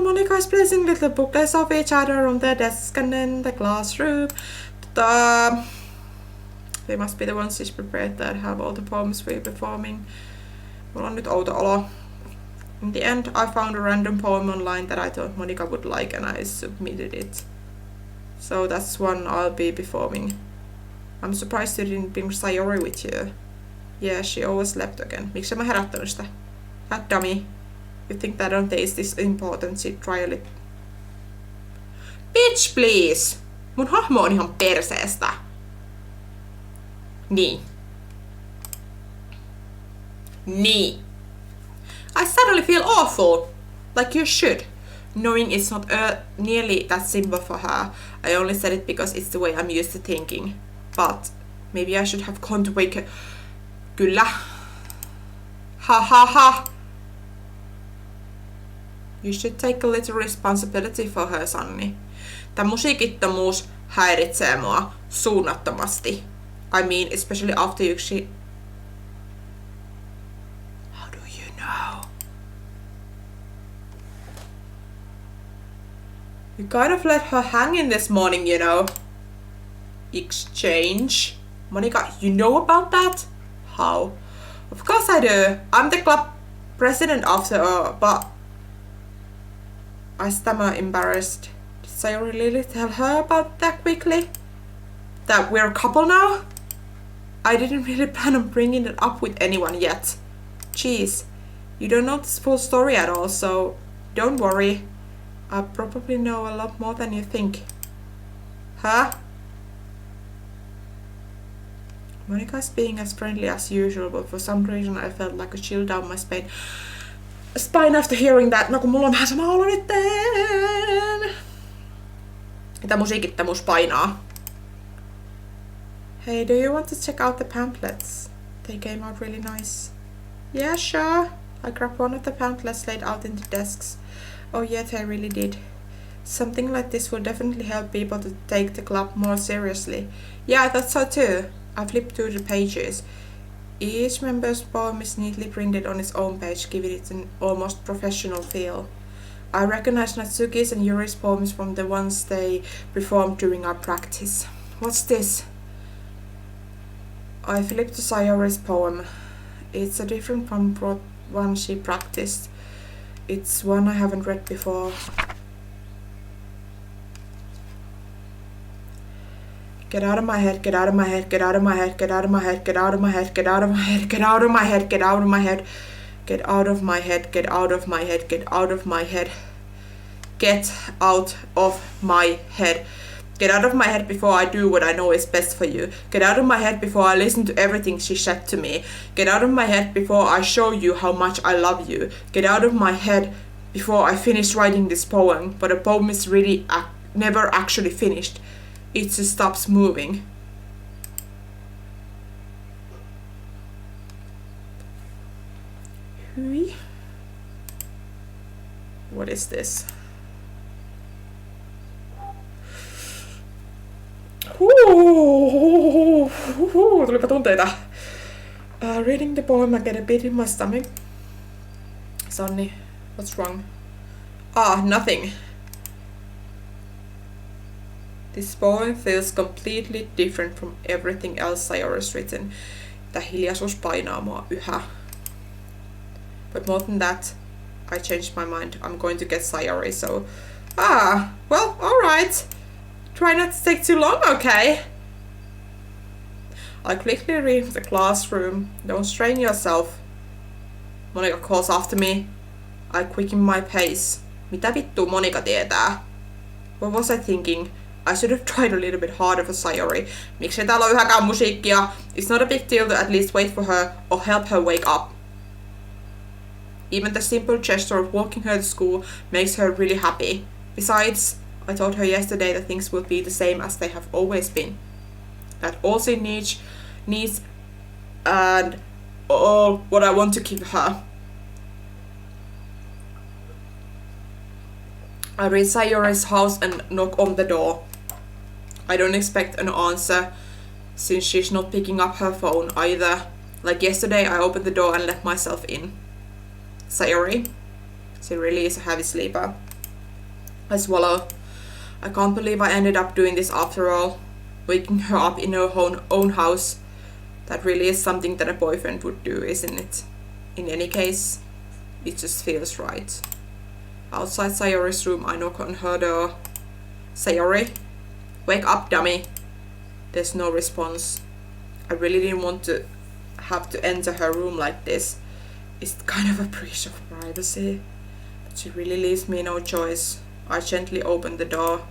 Monica is placing little booklets of each other on their desk and in the classroom. They must be the ones she's prepared that have all the poems we're performing. Mulla on nyt outo olo. In the end, I found a random poem online that I thought Monica would like and I submitted it. So that's one I'll be performing. I'm surprised you didn't bring Sayori with you. Yeah, she always slept again. Miksi mä herättänyt sitä? That dummy. You think that on taste is important, sit trial it. Bitch please! Mun hahmo on ihan perseestä. Niin. I suddenly feel awful. Like you should. Knowing it's not nearly that simple for her. I only said it because it's the way I'm used to thinking. But maybe I should have gone to wake her. Kyllä. Ha ha ha. You should take a little responsibility for her, Sanni. Tää musiikittomuus häiritsee mua suunnattomasti. I mean, especially after you How do you know? You kind of let her hang in this morning, you know. Exchange. Monica, you know about that? How? Of course I do. I'm the club president after all, but I stammer embarrassed. Did Sayori really tell her about that quickly? That we're a couple now? I didn't really plan on bringing it up with anyone yet. Jeez, you don't know the full story at all, so don't worry. I probably know a lot more than you think. Huh? Monica's being as friendly as usual, but for some reason I felt like a chill down my spine after hearing that. No kun mulla on vähän sama olo nytten. Mitä musiikittomuus painaa. Hey, do you want to check out the pamphlets? They came out really nice. Yeah, sure. I grabbed one of the pamphlets laid out in the desks. Oh yeah, they really did. Something like this will definitely help people to take the club more seriously. Yeah, I thought so too. I flipped through the pages. Each member's poem is neatly printed on its own page, giving it an almost professional feel. I recognize Natsuki's and Yuri's poems from the ones they performed during our practice. What's this? I flipped to Sayori's poem. It's a different from one she practiced. It's one I haven't read before. Get out of my head, get out of my head, get out of my head, get out of my head, get out of my head, get out of my head, get out of my head, get out of my head, get out of my head, get out of my head, get out of my head, get out of my head. Get out of my head before I do what I know is best for you. Get out of my head before I listen to everything she said to me. Get out of my head before I show you how much I love you. Get out of my head before I finish writing this poem, but the poem is really never actually finished. It just stops moving. What is this? Tulipa tunteita. Reading the poem, I get a bit in my stomach. Sonny, what's wrong? Nothing. This poem feels completely different from everything else Sayori's written. Tää hiljaisuus painaa mua yhä. But more than that, I changed my mind. I'm going to get Sayori, so... well, alright. Try not to take too long, okay? I quickly leave the classroom. Don't strain yourself. Monica calls after me. I quicken my pace. Mitä vittua Monica tietää? What was I thinking? I should have tried a little bit harder for Sayori. Miksei täällä ole yhäkään musiikkia? It's not a big deal to at least wait for her or help her wake up. Even the simple gesture of walking her to school makes her really happy. Besides, I told her yesterday that things will be the same as they have always been. That all she needs and all what I want to give her. I reach Sayori's house and knock on the door. I don't expect an answer since she's not picking up her phone either. Like yesterday, I opened the door and let myself in. Sayori. She really is a heavy sleeper. I swallow. I can't believe I ended up doing this after all. Waking her up in her own house. That really is something that a boyfriend would do, isn't it? In any case, it just feels right. Outside Sayori's room, I knock on her door. Sayori? Wake up, dummy. There's no response. I really didn't want to have to enter her room like this. It's kind of a breach of privacy. But she really leaves me no choice. I gently open the door.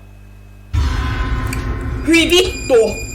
Hyi vittu!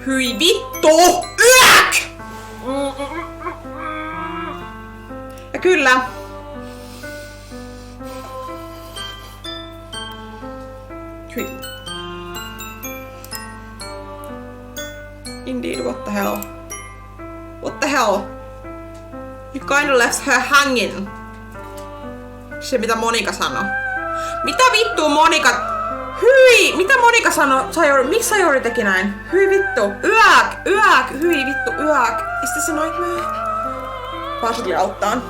Hyi vittu! Yäk! Ja kyllä. Hyi. Indeed, what the hell? What the hell? You kinda left her hanging. Se mitä Monika sanoi. Mitä vittua Monika... Hyi! Mitä Monika sanoi Sayori? Miksi Sayori teki näin? Hyi vittu! Yäk! Hyi vittu! Yäk! Is this a nightmare? Varsinkin auttaan.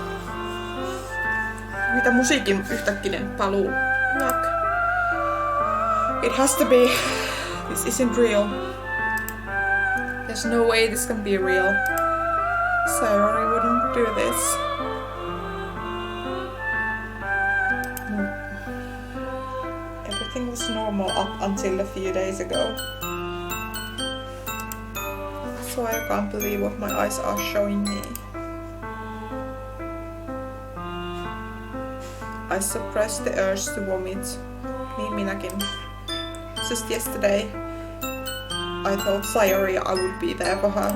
Mitä musiikin yhtäkkinen paluu? Yäk! It has to be. This isn't real. There's no way this can be real. Sayori wouldn't do this. Everything was normal up until a few days ago. So I can't believe what my eyes are showing me. I suppressed the urge to vomit. Niin minäkin. Just yesterday, I told Sayori I would be there for her.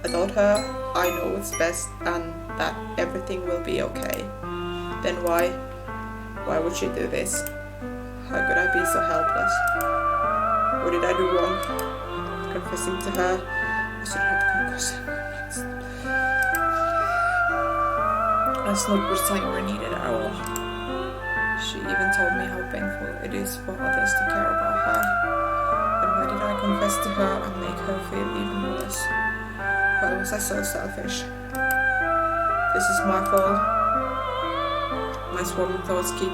I told her I know what's best and that everything will be okay. Then why would she do this? How could I be so helpless? What did I do wrong? Confessing to her, I should have confessed. That's not what Sayori needed at all. She even told me how painful it is for others to care about her. But why did I confess to her and make her feel even worse? Why was I so selfish? This is my fault. My swarming thoughts keep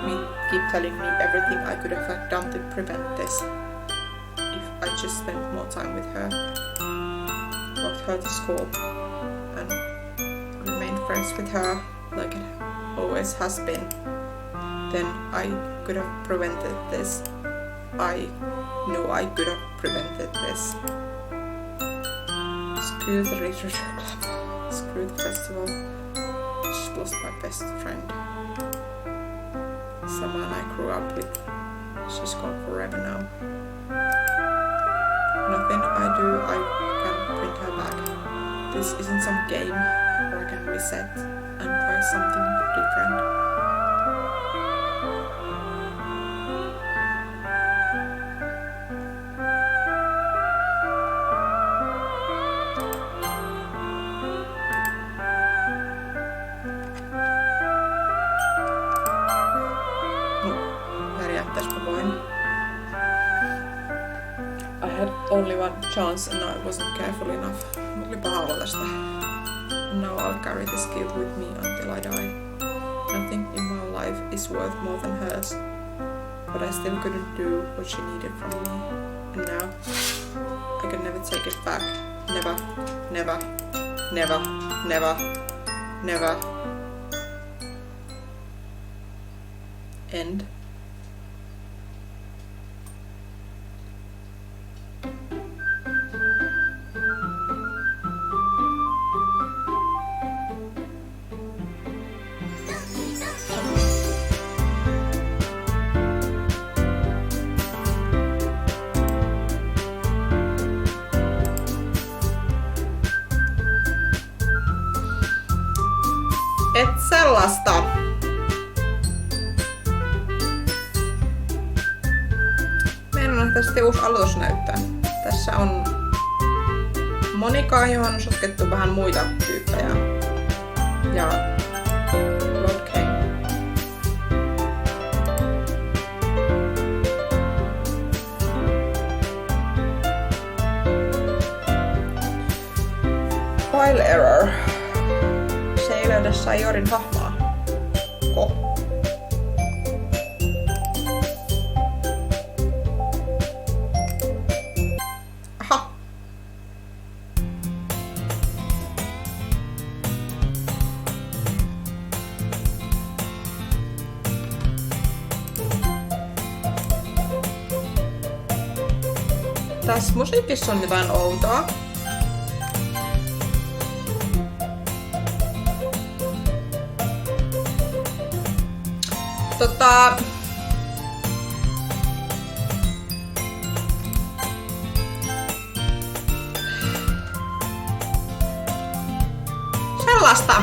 telling me everything I could have done to prevent this. If I just spent more time with her, walked her to school, and remained friends with her like it always has been, then I could have prevented this. I know I could have prevented this. Screw the literature club. Screw the festival. I just lost my best friend. Someone I grew up with. She's gone forever now. Nothing I do I can bring her back. This isn't some game where I can reset and try something different. only one chance and I wasn't careful enough. Mut oli paha olla tästä. Now I'll carry this guilt with me until I die. Nothing in my life is worth more than hers. But I still couldn't do what she needed from me. And now, I can never take it back. Never, never, never, never, never. End. Et sellaista. Meidän on tästä uusi aloitus näyttää. Tässä on Monika, johon on sotkettu vähän muita tyyppejä. Ja Rodkei. File error. Se ei löydä Sayorin hahmoa. Ko? Aha. Tässä musiikissa on jotain outoa. Sellaista.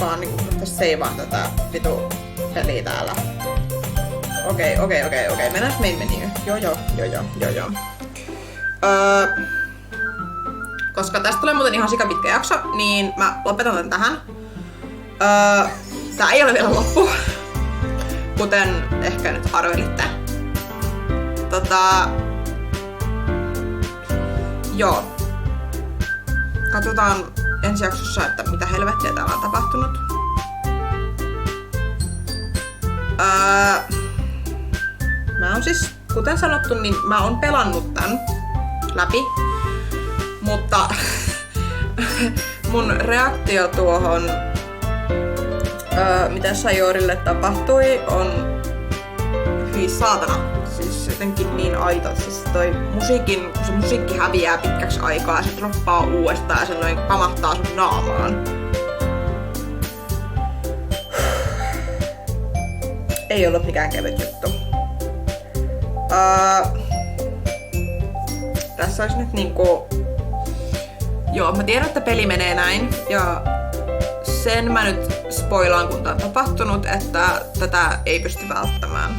Vaan niinku seivaan tätä vitu peliä täällä. Okei. Mennään main menyyn. Joo. Koska tästä tulee muuten ihan sikapitkä jakso, niin mä lopetan tän tähän. Tää ei ole vielä loppu. Kuten ehkä nyt arvelitte. Joo. Katsotaan ensi jaksossa, että mitä helvettiä täällä on tapahtunut. Mä oon siis, kuten sanottu, niin mä oon pelannut tän läpi. Mutta mun reaktio tuohon, mitä Sayorille tapahtui, on hyi saatana. Siis jotenkin niin aito. Siis toi kun se musiikki häviää pitkäksi aikaa ja se droppaa uudestaan ja se noin pamahtaa sun naamaan. Ei ollut mikään kevyt juttu. Tässä olisi nyt niinku... Joo, mä tiedän, että peli menee näin. Ja sen mä nyt spoilaan, kun tää on tapahtunut, että tätä ei pysty välttämään,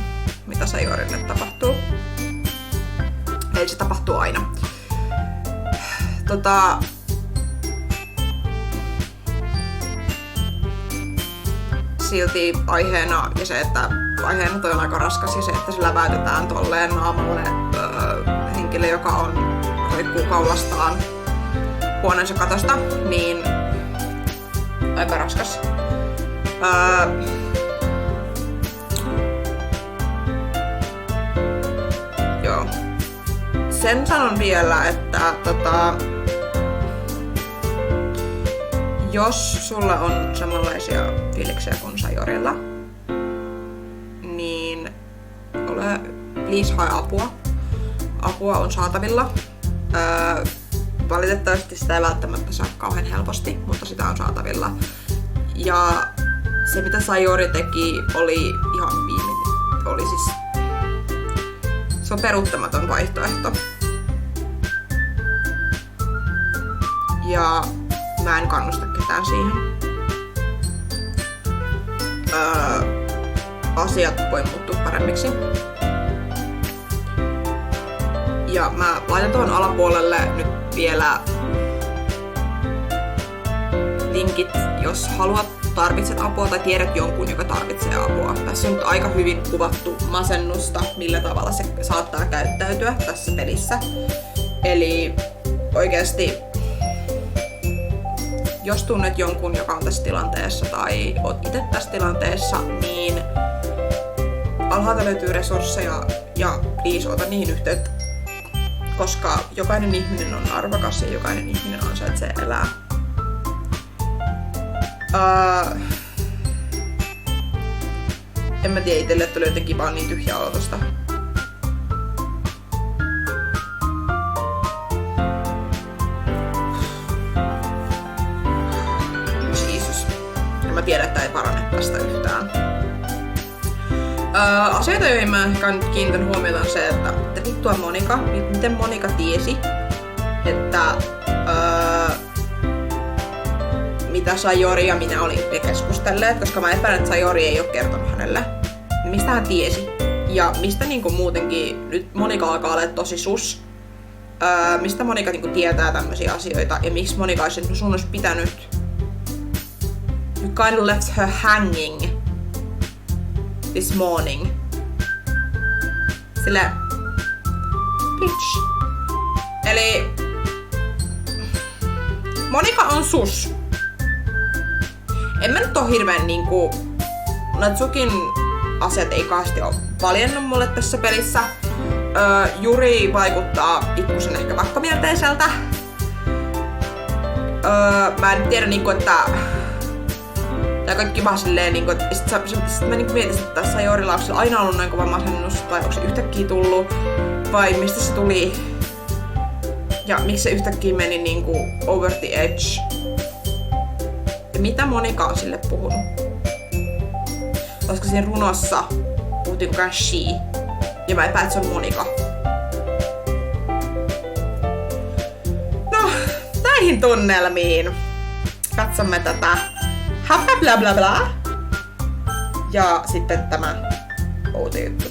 mitä Sayorille tapahtuu. Eli se tapahtuu aina. Silti aiheena ja se, että aiheena toi on aika raskas ja se, että sillä väitetään tolleen naamalle henkilö, joka on roikkuu kaulastaan huoneensa katosta, niin aika raskas. Joo. Sen sanon vielä, että jos sulla on samanlaisia fiiliksiä kuin Sayorilla, niin please hae apua. Apua on saatavilla. Valitettavasti sitä ei välttämättä saa kauhean helposti, mutta sitä on saatavilla. Ja se mitä Sayori teki oli ihan viimeinen. Oli siis... Se on peruuttamaton vaihtoehto. Ja mä en kannusta ketään siihen. asiat voi muuttua paremmiksi. Ja mä laitan tuohon alapuolelle nyt vielä linkit, jos tarvitset apua tai tiedät jonkun, joka tarvitsee apua. Tässä on nyt aika hyvin kuvattu masennusta, millä tavalla se saattaa käyttäytyä tässä pelissä. Eli oikeasti, jos tunnet jonkun, joka on tässä tilanteessa tai oot itse tässä tilanteessa, niin alhaalta löytyy resursseja ja please ota niihin yhteyttä. Koska jokainen ihminen on arvokas ja jokainen ihminen ansaitsee elää. En mä tiedä, itselle tuli jotenkin vaan niin tyhjä olo tosta. Jeesus. En mä tiedä, että ei parane tästä yhtään. Asioita, joihin mä ehkä nyt kiinnitän huomiota on se, että vittua Monika, miten Monika tiesi, että mitä Sayori ja minä olimme keskustelleet, koska mä epäilen, että Sayori ei ole kertonut hänelle. Mistä hän tiesi? Ja mistä niinku muutenkin nyt Monika alkaa olla tosi sus? Mistä Monika niinku tietää tämmöisiä asioita? Ja miksi Monika olisi sun olisi pitänyt? You kind of left her hanging this morning. Sillä bitch. Eli Monika on sus. En mä nyt oo hirveen niinku Natsukin asiat ei kauheasti oo valjennut mulle tässä pelissä. Juri vaikuttaa pikkusen ehkä vakkomielteiseltä. Mä en tiedä niinku, että tää kaikki vaan silleen niinku, että sit mä niinku mietin, että tässä Sayorilla onko sillä aina ollut noin kova masennus, tai onko se yhtäkkiä tullut, vai mistä se tuli, ja miksi se yhtäkkiä meni niinku over the edge. Ja mitä Monika on sille puhunut? Olisiko siinä runossa puhuttiin kukaan she, ja mä epäilen, että se on Monika. No, näihin tunnelmiin katsomme tätä bla bla bla. Ja sitten tämä outo juttu.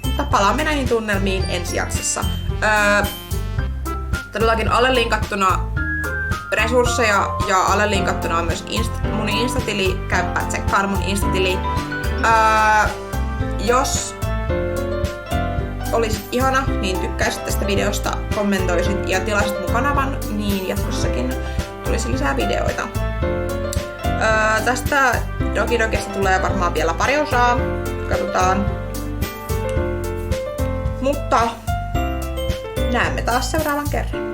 Mutta palaamme näihin tunnelmiin ensi jaksossa. Todellakin alle linkattuna resursseja ja alle linkattuna on myös mun instatili. Käypä tsekkaan mun instatili. Jos olisit ihana, niin tykkäisit tästä videosta, kommentoisit ja tilaisit mun kanavan, niin jatkossakin tulisi lisää videoita. Tästä Doki Dokista tulee varmaan vielä pari osaa. Katsotaan. Mutta näemme taas seuraavan kerran.